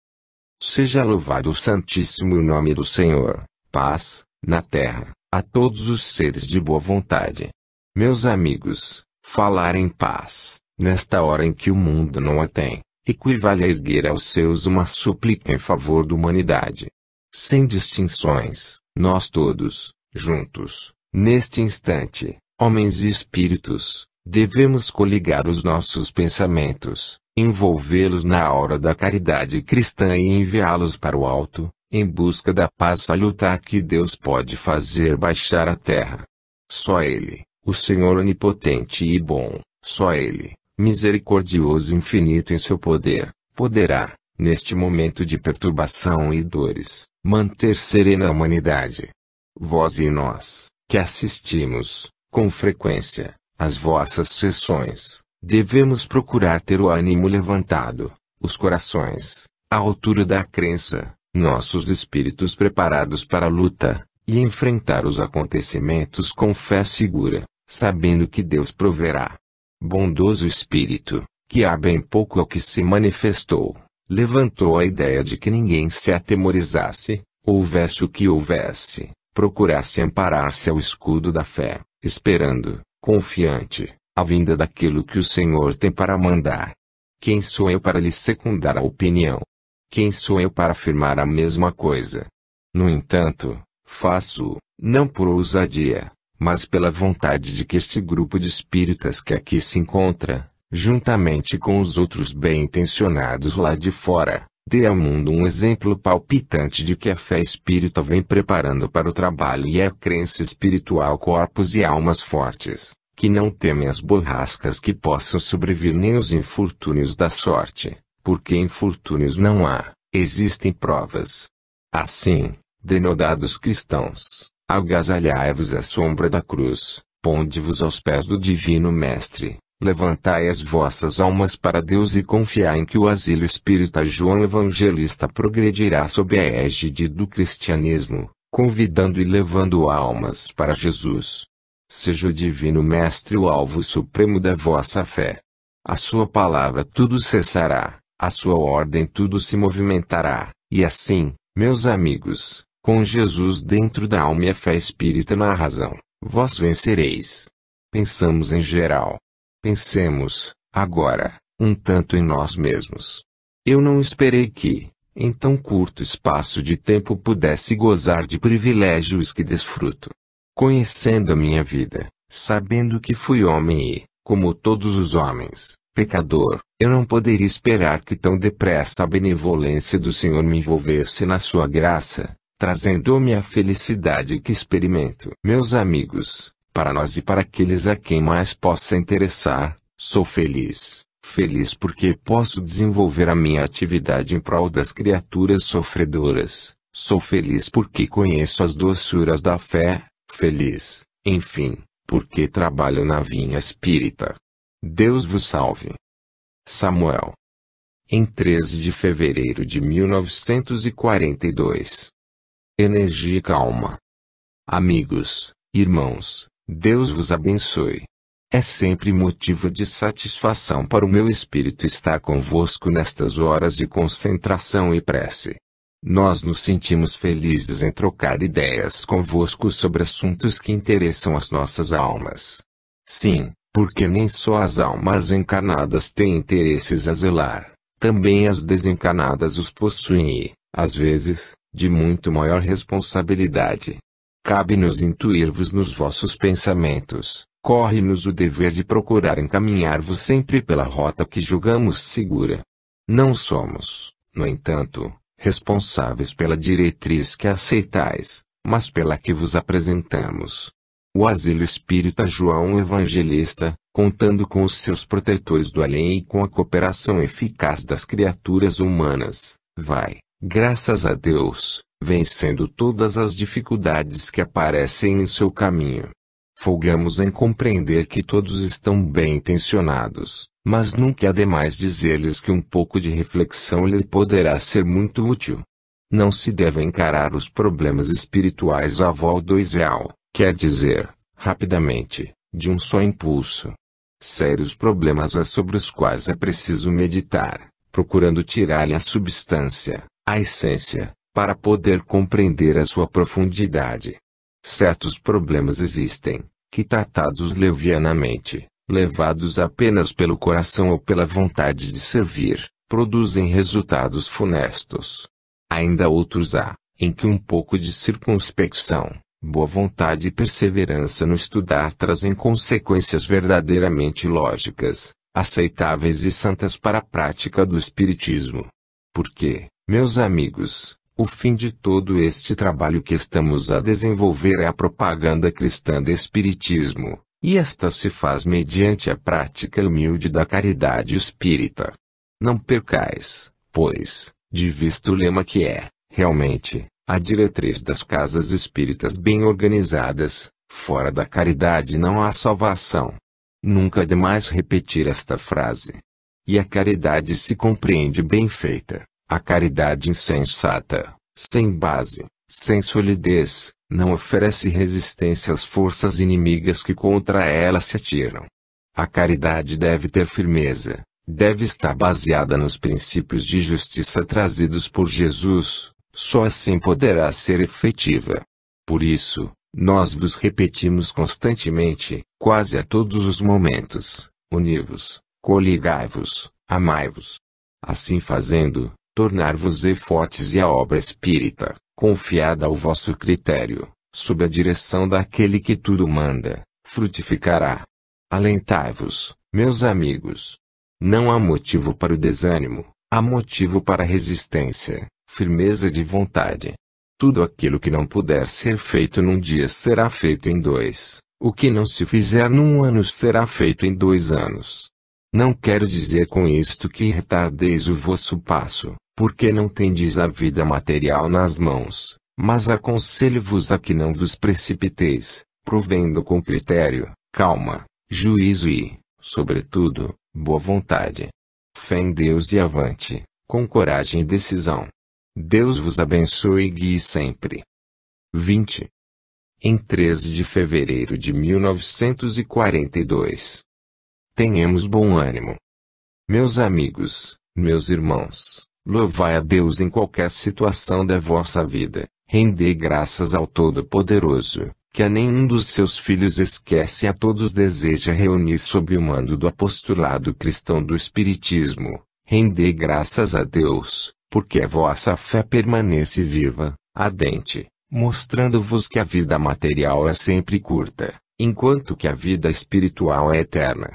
Seja louvado o Santíssimo nome do Senhor. Paz, na terra, a todos os seres de boa vontade. Meus amigos, falar em paz, nesta hora em que o mundo não a tem, equivale a erguer aos seus uma súplica em favor da humanidade. Sem distinções, nós todos, juntos, neste instante, homens e espíritos, devemos coligar os nossos pensamentos, envolvê-los na aura da caridade cristã e enviá-los para o alto, em busca da paz salutar que Deus pode fazer baixar a terra. Só Ele, o Senhor onipotente e bom, só Ele, misericordioso e infinito em seu poder, poderá, neste momento de perturbação e dores, manter serena a humanidade. Vós e nós, que assistimos, com frequência, às vossas sessões, devemos procurar ter o ânimo levantado, os corações, à altura da crença, nossos espíritos preparados para a luta, e enfrentar os acontecimentos com fé segura, sabendo que Deus proverá. Bondoso Espírito, que há bem pouco ao que se manifestou, levantou a ideia de que ninguém se atemorizasse, houvesse o que houvesse, procurasse amparar-se ao escudo da fé, esperando, confiante, a vinda daquilo que o Senhor tem para mandar. Quem sou eu para lhe secundar a opinião? Quem sou eu para afirmar a mesma coisa? No entanto, faço, não por ousadia, mas pela vontade de que este grupo de espíritas que aqui se encontra, juntamente com os outros bem-intencionados lá de fora, dê ao mundo um exemplo palpitante de que a fé espírita vem preparando para o trabalho e a crença espiritual corpos e almas fortes, que não temem as borrascas que possam sobrevir nem os infortúnios da sorte, porque infortúnios não há, existem provas. Assim, denodados cristãos, agasalhai-vos à sombra da cruz, ponde-vos aos pés do Divino Mestre, levantai as vossas almas para Deus e confiai em que o asilo espírita João Evangelista progredirá sob a égide do cristianismo, convidando e levando almas para Jesus. Seja o Divino Mestre o alvo supremo da vossa fé. A sua palavra tudo cessará, a sua ordem tudo se movimentará, e assim, meus amigos, com Jesus dentro da alma e a fé espírita na razão, vós vencereis. Pensamos em geral. Pensemos, agora, um tanto em nós mesmos. Eu não esperei que, em tão curto espaço de tempo pudesse gozar de privilégios que desfruto. Conhecendo a minha vida, sabendo que fui homem e, como todos os homens, pecador, eu não poderia esperar que tão depressa a benevolência do Senhor me envolvesse na sua graça, trazendo-me a felicidade que experimento. Meus amigos, para nós e para aqueles a quem mais possa interessar, sou feliz, feliz porque posso desenvolver a minha atividade em prol das criaturas sofredoras. Sou feliz porque conheço as doçuras da fé. Feliz, enfim, porque trabalho na vinha espírita. Deus vos salve. Samuel. Em 13 de fevereiro de 1942. Energia e calma. Amigos, irmãos, Deus vos abençoe. É sempre motivo de satisfação para o meu espírito estar convosco nestas horas de concentração e prece. Nós nos sentimos felizes em trocar ideias convosco sobre assuntos que interessam as nossas almas. Sim, porque nem só as almas encarnadas têm interesses a zelar, também as desencarnadas os possuem e, às vezes, de muito maior responsabilidade. Cabe-nos intuir-vos nos vossos pensamentos, corre-nos o dever de procurar encaminhar-vos sempre pela rota que julgamos segura. Não somos, no entanto, responsáveis pela diretriz que aceitais, mas pela que vos apresentamos. O Asilo Espírita João Evangelista, contando com os seus protetores do além e com a cooperação eficaz das criaturas humanas, vai, graças a Deus, vencendo todas as dificuldades que aparecem em seu caminho. Folgamos em compreender que todos estão bem intencionados, mas nunca há demais dizer-lhes que um pouco de reflexão lhe poderá ser muito útil. Não se deve encarar os problemas espirituais à vol do ideal, quer dizer, rapidamente, de um só impulso. Sérios problemas sobre os quais é preciso meditar, procurando tirar-lhe a substância, a essência, para poder compreender a sua profundidade. Certos problemas existem, que tratados levianamente, levados apenas pelo coração ou pela vontade de servir, produzem resultados funestos. Ainda outros há, em que um pouco de circunspecção, boa vontade e perseverança no estudar trazem consequências verdadeiramente lógicas, aceitáveis e santas para a prática do espiritismo. Porque, meus amigos, o fim de todo este trabalho que estamos a desenvolver é a propaganda cristã do espiritismo, e esta se faz mediante a prática humilde da caridade espírita. Não percais, pois, de vista o lema que é, realmente, a diretriz das casas espíritas bem organizadas: fora da caridade não há salvação. Nunca é demais repetir esta frase. E a caridade se compreende bem feita. A caridade insensata, sem base, sem solidez, não oferece resistência às forças inimigas que contra ela se atiram. A caridade deve ter firmeza, deve estar baseada nos princípios de justiça trazidos por Jesus, só assim poderá ser efetiva. Por isso, nós vos repetimos constantemente, quase a todos os momentos: uni-vos, coligai-vos, amai-vos. Assim fazendo, tornar-vos-ei fortes e a obra espírita, confiada ao vosso critério, sob a direção daquele que tudo manda, frutificará. Alentai-vos, meus amigos. Não há motivo para o desânimo, há motivo para a resistência, firmeza de vontade. Tudo aquilo que não puder ser feito num dia será feito em 2, o que não se fizer num ano será feito em 2 anos. Não quero dizer com isto que retardeis o vosso passo, porque não tendes a vida material nas mãos, mas aconselho-vos a que não vos precipiteis, provendo com critério, calma, juízo e, sobretudo, boa vontade. Fé em Deus e avante, com coragem e decisão. Deus vos abençoe e guie sempre. 20. Em 13 de fevereiro de 1942. Tenhamos bom ânimo. Meus amigos, meus irmãos, louvai a Deus em qualquer situação da vossa vida, rendei graças ao Todo-Poderoso, que a nenhum dos seus filhos esquece e a todos deseja reunir sob o mando do apostolado cristão do Espiritismo. Rendei graças a Deus, porque a vossa fé permanece viva, ardente, mostrando-vos que a vida material é sempre curta, enquanto que a vida espiritual é eterna.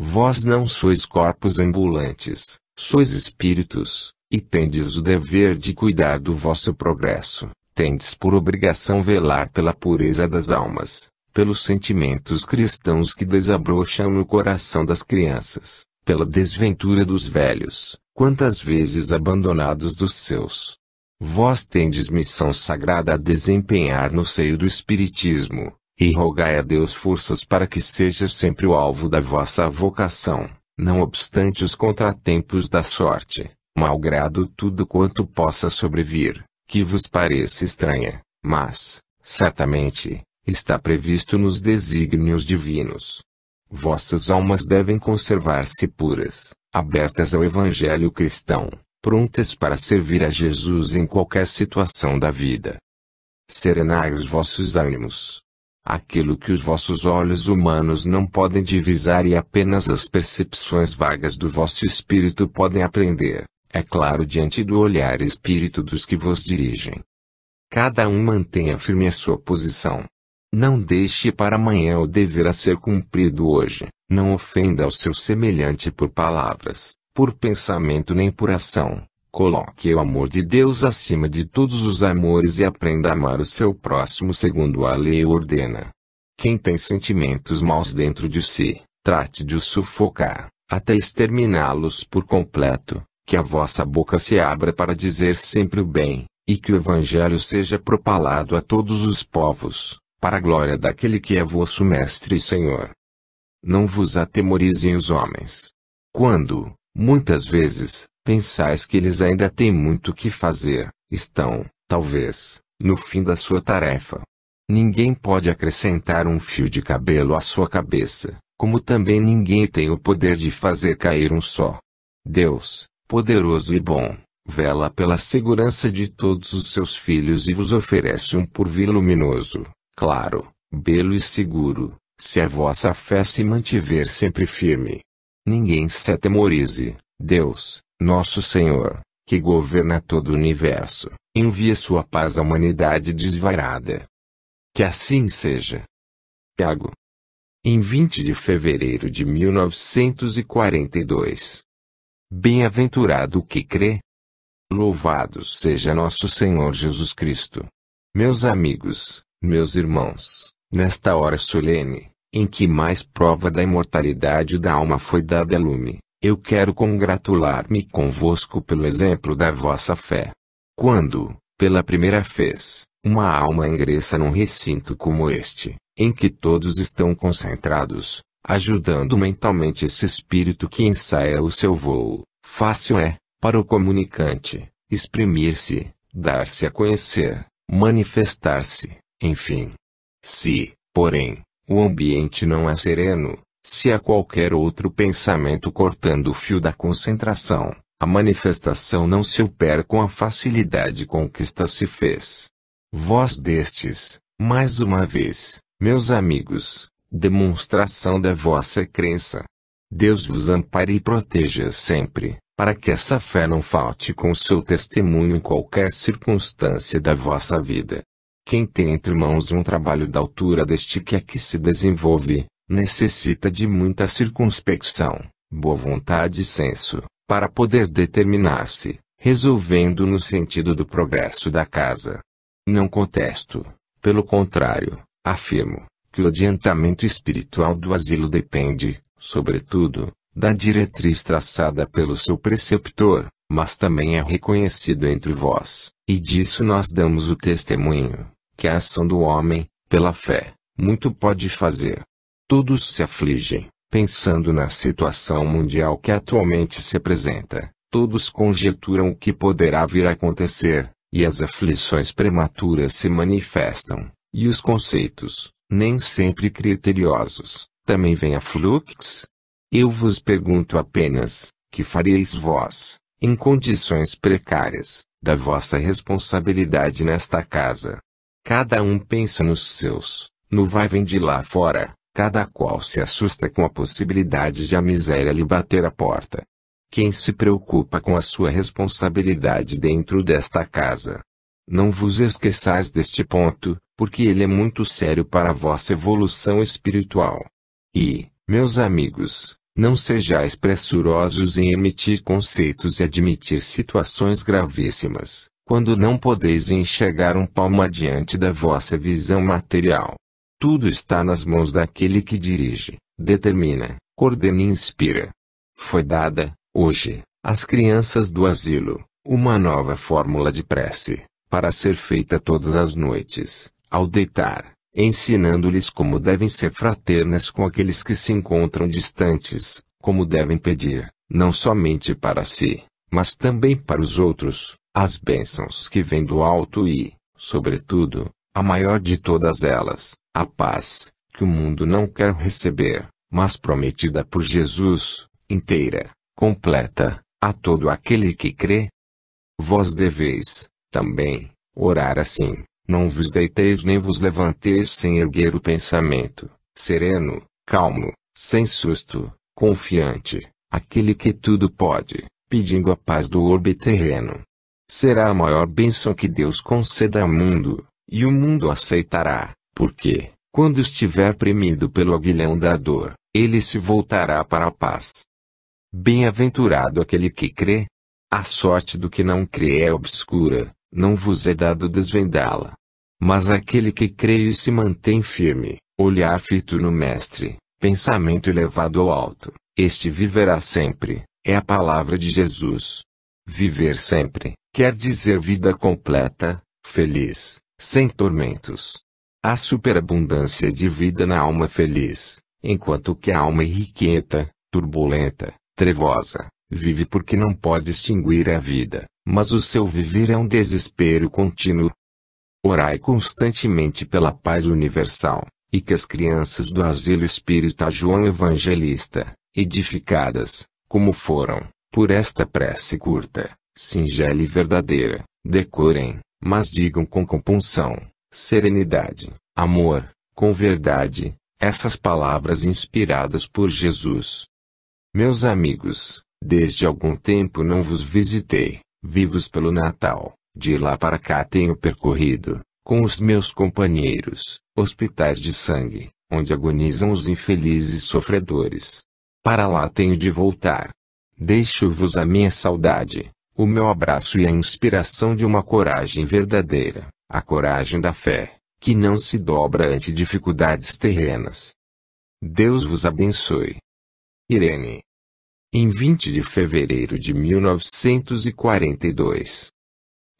Vós não sois corpos ambulantes, sois espíritos, e tendes o dever de cuidar do vosso progresso, tendes por obrigação velar pela pureza das almas, pelos sentimentos cristãos que desabrocham no coração das crianças, pela desventura dos velhos, quantas vezes abandonados dos seus. Vós tendes missão sagrada a desempenhar no seio do Espiritismo, e rogai a Deus forças para que seja sempre o alvo da vossa vocação, não obstante os contratempos da sorte, malgrado tudo quanto possa sobrevir, que vos pareça estranha, mas, certamente, está previsto nos desígnios divinos. Vossas almas devem conservar-se puras, abertas ao Evangelho cristão, prontas para servir a Jesus em qualquer situação da vida. Serenai os vossos ânimos. Aquilo que os vossos olhos humanos não podem divisar e apenas as percepções vagas do vosso espírito podem aprender, é claro diante do olhar espírito dos que vos dirigem. Cada um mantenha firme a sua posição. Não deixe para amanhã o dever a ser cumprido hoje. Não ofenda o seu semelhante por palavras, por pensamento nem por ação. Coloque o amor de Deus acima de todos os amores e aprenda a amar o seu próximo segundo a lei ordena. Quem tem sentimentos maus dentro de si, trate de os sufocar, até exterminá-los por completo. Que a vossa boca se abra para dizer sempre o bem, e que o Evangelho seja propalado a todos os povos, para a glória daquele que é vosso Mestre e Senhor. Não vos atemorizem os homens. Quando, muitas vezes, pensais que eles ainda têm muito que fazer, estão, talvez, no fim da sua tarefa. Ninguém pode acrescentar um fio de cabelo à sua cabeça, como também ninguém tem o poder de fazer cair um só. Deus, poderoso e bom, vela pela segurança de todos os seus filhos e vos oferece um porvir luminoso, claro, belo e seguro, se a vossa fé se mantiver sempre firme. Ninguém se atemorize. Deus, nosso Senhor, que governa todo o universo, envia sua paz à humanidade desvairada. Que assim seja. Tiago. Em 20 de fevereiro de 1942. Bem-aventurado o que crê. Louvado seja nosso Senhor Jesus Cristo. Meus amigos, meus irmãos, nesta hora solene, em que mais prova da imortalidade da alma foi dada a lume, eu quero congratular-me convosco pelo exemplo da vossa fé. Quando, pela primeira vez, uma alma ingressa num recinto como este, em que todos estão concentrados, ajudando mentalmente esse espírito que ensaia o seu voo, fácil é, para o comunicante, exprimir-se, dar-se a conhecer, manifestar-se, enfim. Se, porém, o ambiente não é sereno, se há qualquer outro pensamento cortando o fio da concentração, a manifestação não se opera com a facilidade com que esta se fez. Vós destes, mais uma vez, meus amigos, demonstração da vossa crença. Deus vos ampare e proteja sempre, para que essa fé não falte com o seu testemunho em qualquer circunstância da vossa vida. Quem tem entre mãos um trabalho da altura deste que aqui se desenvolve, necessita de muita circunspecção, boa vontade e senso, para poder determinar-se, resolvendo no sentido do progresso da casa. Não contesto, pelo contrário, afirmo, que o adiantamento espiritual do asilo depende, sobretudo, da diretriz traçada pelo seu preceptor, mas também é reconhecido entre vós, e disso nós damos o testemunho, que a ação do homem, pela fé, muito pode fazer. Todos se afligem, pensando na situação mundial que atualmente se apresenta, todos conjecturam o que poderá vir a acontecer, e as aflições prematuras se manifestam, e os conceitos, nem sempre criteriosos, também vêm a fluxo. Eu vos pergunto apenas, que faríeis vós, em condições precárias, da vossa responsabilidade nesta casa? Cada um pensa nos seus, no vai-vem de lá fora, cada qual se assusta com a possibilidade de a miséria lhe bater à porta. Quem se preocupa com a sua responsabilidade dentro desta casa? Não vos esqueçais deste ponto, porque ele é muito sério para a vossa evolução espiritual. E, meus amigos, não sejais pressurosos em emitir conceitos e admitir situações gravíssimas, quando não podeis enxergar um palmo adiante da vossa visão material. Tudo está nas mãos daquele que dirige, determina, coordena e inspira. Foi dada, hoje, às crianças do asilo, uma nova fórmula de prece, para ser feita todas as noites, ao deitar, ensinando-lhes como devem ser fraternas com aqueles que se encontram distantes, como devem pedir, não somente para si, mas também para os outros, as bênçãos que vêm do alto e, sobretudo, a maior de todas elas, a paz, que o mundo não quer receber, mas prometida por Jesus, inteira, completa, a todo aquele que crê. Vós deveis, também, orar assim, não vos deiteis nem vos levanteis sem erguer o pensamento, sereno, calmo, sem susto, confiante, aquele que tudo pode, pedindo a paz do orbe terreno. Será a maior bênção que Deus conceda ao mundo, e o mundo aceitará, porque, quando estiver premido pelo aguilhão da dor, ele se voltará para a paz. Bem-aventurado aquele que crê. A sorte do que não crê é obscura, não vos é dado desvendá-la. Mas aquele que crê e se mantém firme, olhar fito no Mestre, pensamento elevado ao alto, este viverá sempre, é a palavra de Jesus. Viver sempre, quer dizer vida completa, feliz, sem tormentos. Há superabundância de vida na alma feliz, enquanto que a alma irrequieta, turbulenta, trevosa, vive porque não pode extinguir a vida, mas o seu viver é um desespero contínuo. Orai constantemente pela paz universal, e que as crianças do asilo espírita João Evangelista, edificadas, como foram, por esta prece curta, singela e verdadeira, decorem, mas digam com compunção, serenidade, amor, com verdade, essas palavras inspiradas por Jesus. Meus amigos, desde algum tempo não vos visitei, vivos pelo Natal, de lá para cá tenho percorrido, com os meus companheiros, hospitais de sangue, onde agonizam os infelizes sofredores. Para lá tenho de voltar. Deixo-vos a minha saudade, o meu abraço e a inspiração de uma coragem verdadeira, a coragem da fé, que não se dobra ante dificuldades terrenas. Deus vos abençoe. Irene. Em 20 de fevereiro de 1942.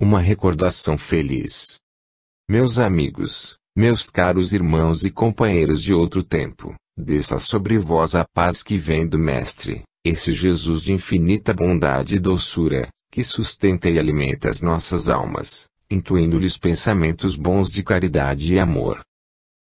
Uma recordação feliz. Meus amigos, meus caros irmãos e companheiros de outro tempo, desça sobre vós a paz que vem do Mestre, esse Jesus de infinita bondade e doçura, que sustenta e alimenta as nossas almas, intuindo-lhes pensamentos bons de caridade e amor.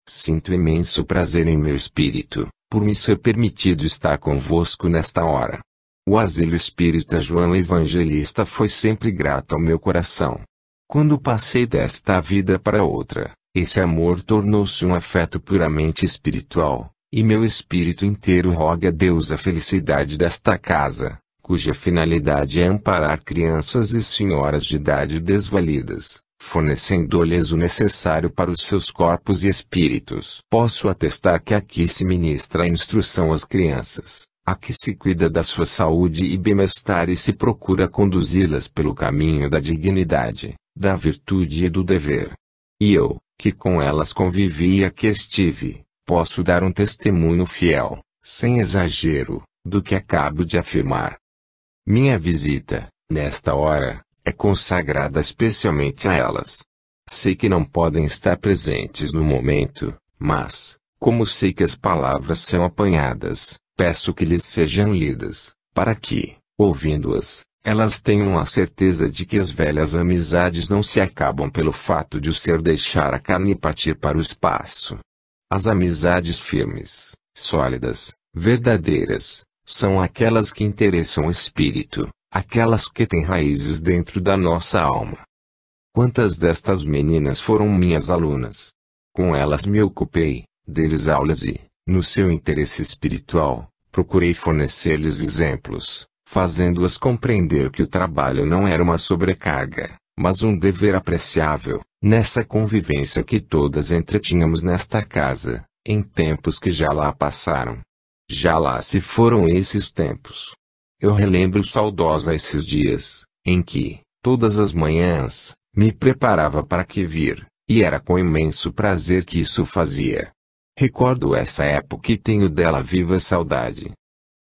Sinto imenso prazer em meu espírito, por me ser permitido estar convosco nesta hora. O asilo espírita João Evangelista foi sempre grato ao meu coração. Quando passei desta vida para outra, esse amor tornou-se um afeto puramente espiritual, e meu espírito inteiro roga a Deus a felicidade desta casa, cuja finalidade é amparar crianças e senhoras de idade desvalidas, fornecendo-lhes o necessário para os seus corpos e espíritos. Posso atestar que aqui se ministra a instrução às crianças, aqui se cuida da sua saúde e bem-estar e se procura conduzi-las pelo caminho da dignidade, da virtude e do dever. E eu, que com elas convivi e aqui estive, posso dar um testemunho fiel, sem exagero, do que acabo de afirmar. Minha visita, nesta hora, é consagrada especialmente a elas. Sei que não podem estar presentes no momento, mas, como sei que as palavras são apanhadas, peço que lhes sejam lidas, para que, ouvindo-as, elas tenham a certeza de que as velhas amizades não se acabam pelo fato de o ser deixar a carne e partir para o espaço. As amizades firmes, sólidas, verdadeiras, são aquelas que interessam o espírito, aquelas que têm raízes dentro da nossa alma. Quantas destas meninas foram minhas alunas? Com elas me ocupei, dei-lhes aulas e, no seu interesse espiritual, procurei fornecer-lhes exemplos, fazendo-as compreender que o trabalho não era uma sobrecarga, mas um dever apreciável, nessa convivência que todas entretínhamos nesta casa, em tempos que já lá passaram. Já lá se foram esses tempos. Eu relembro saudosa esses dias, em que, todas as manhãs, me preparava para que vir, e era com imenso prazer que isso fazia. Recordo essa época e tenho dela viva saudade.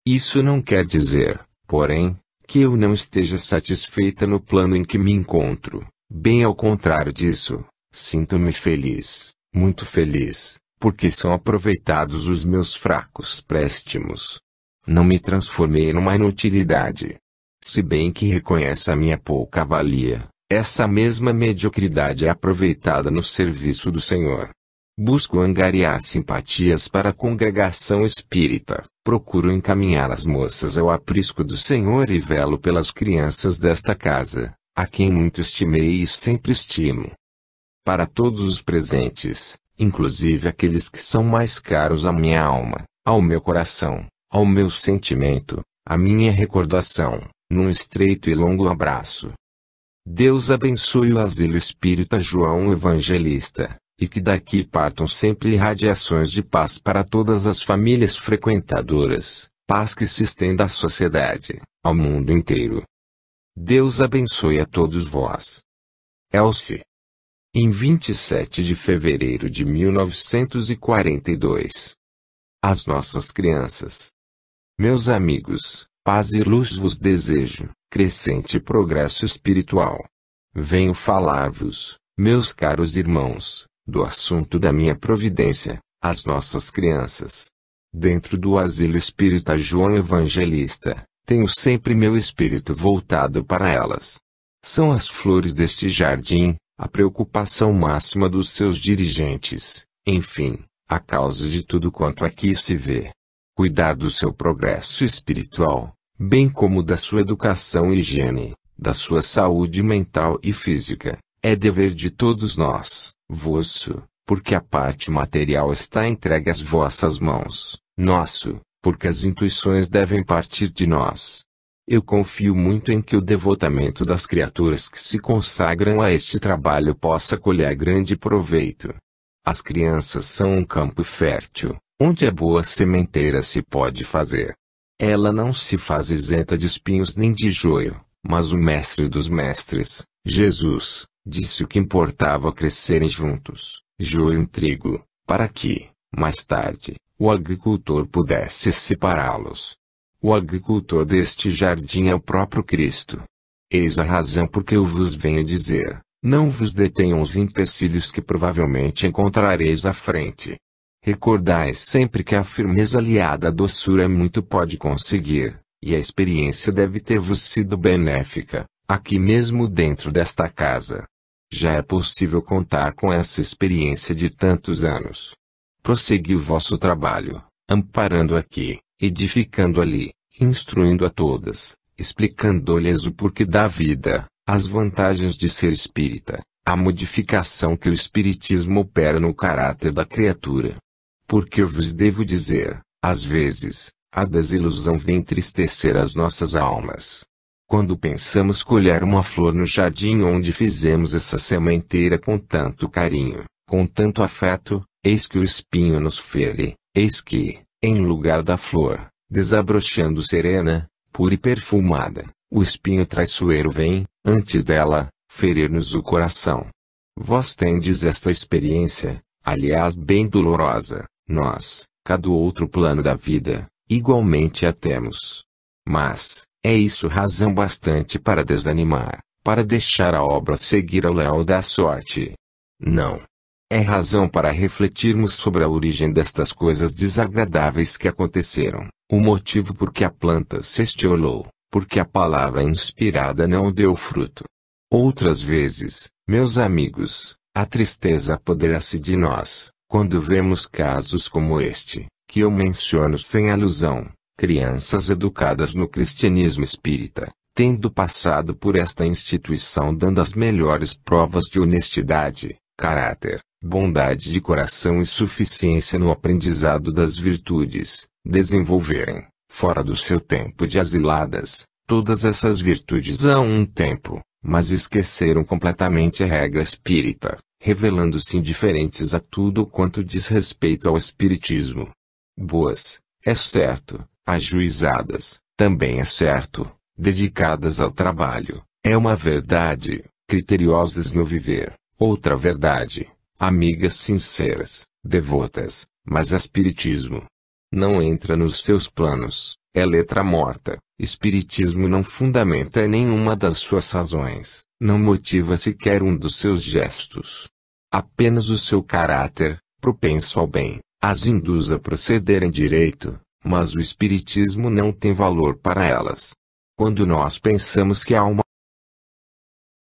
Isso não quer dizer, porém, que eu não esteja satisfeita no plano em que me encontro. Bem ao contrário disso, sinto-me feliz, muito feliz, porque são aproveitados os meus fracos préstimos. Não me transformei numa inutilidade. Se bem que reconheço a minha pouca valia, essa mesma mediocridade é aproveitada no serviço do Senhor. Busco angariar simpatias para a congregação espírita, procuro encaminhar as moças ao aprisco do Senhor e velo pelas crianças desta casa, a quem muito estimei e sempre estimo. Para todos os presentes, inclusive aqueles que são mais caros à minha alma, ao meu coração, ao meu sentimento, à minha recordação, num estreito e longo abraço. Deus abençoe o Asilo Espírita João Evangelista, e que daqui partam sempre irradiações de paz para todas as famílias frequentadoras, paz que se estenda à sociedade, ao mundo inteiro. Deus abençoe a todos vós. Elce. Em 27 de fevereiro de 1942. As nossas crianças. Meus amigos, paz e luz vos desejo, crescente progresso espiritual. Venho falar-vos, meus caros irmãos, do assunto da minha providência, as nossas crianças. Dentro do Asilo Espírita João Evangelista, tenho sempre meu espírito voltado para elas. São as flores deste jardim, a preocupação máxima dos seus dirigentes, enfim, a causa de tudo quanto aqui se vê. Cuidar do seu progresso espiritual, bem como da sua educação e higiene, da sua saúde mental e física, é dever de todos nós, vosso, porque a parte material está entregue às vossas mãos, nosso, porque as intuições devem partir de nós. Eu confio muito em que o devotamento das criaturas que se consagram a este trabalho possa colher grande proveito. As crianças são um campo fértil, onde a boa sementeira se pode fazer. Ela não se faz isenta de espinhos nem de joio, mas o mestre dos mestres, Jesus, disse o que importava crescerem juntos, joio e trigo, para que, mais tarde, o agricultor pudesse separá-los. O agricultor deste jardim é o próprio Cristo. Eis a razão por que eu vos venho dizer, não vos detenham os empecilhos que provavelmente encontrareis à frente. Recordai sempre que a firmeza aliada à doçura muito pode conseguir, e a experiência deve ter-vos sido benéfica, aqui mesmo dentro desta casa. Já é possível contar com essa experiência de tantos anos. Prossegui o vosso trabalho, amparando aqui, edificando ali, instruindo a todas, explicando-lhes o porquê da vida, as vantagens de ser espírita, a modificação que o espiritismo opera no caráter da criatura. Porque eu vos devo dizer, às vezes, a desilusão vem entristecer as nossas almas. Quando pensamos colher uma flor no jardim onde fizemos essa sementeira com tanto carinho, com tanto afeto, eis que o espinho nos fere, eis que, em lugar da flor, desabrochando serena, pura e perfumada, o espinho traiçoeiro vem, antes dela, ferir-nos o coração. Vós tendes esta experiência, aliás bem dolorosa, nós, cada outro plano da vida, igualmente a temos. Mas, é isso razão bastante para desanimar, para deixar a obra seguir ao léu da sorte? Não. É razão para refletirmos sobre a origem destas coisas desagradáveis que aconteceram, o motivo por que a planta se estiolou, porque a palavra inspirada não deu fruto. Outras vezes, meus amigos, a tristeza apodera-se de nós, quando vemos casos como este, que eu menciono sem alusão, crianças educadas no cristianismo espírita, tendo passado por esta instituição dando as melhores provas de honestidade, caráter, bondade de coração e suficiência no aprendizado das virtudes, desenvolverem, fora do seu tempo de asiladas, todas essas virtudes há um tempo, mas esqueceram completamente a regra espírita, revelando-se indiferentes a tudo quanto diz respeito ao espiritismo. Boas, é certo, ajuizadas, também é certo, dedicadas ao trabalho, é uma verdade, criteriosas no viver, outra verdade, amigas sinceras, devotas, mas espiritismo não entra nos seus planos, É letra morta. Espiritismo não fundamenta nenhuma das suas razões, não motiva sequer um dos seus gestos. Apenas o seu caráter, propenso ao bem, as induz a procederem direito, mas o espiritismo não tem valor para elas. Quando nós pensamos que há uma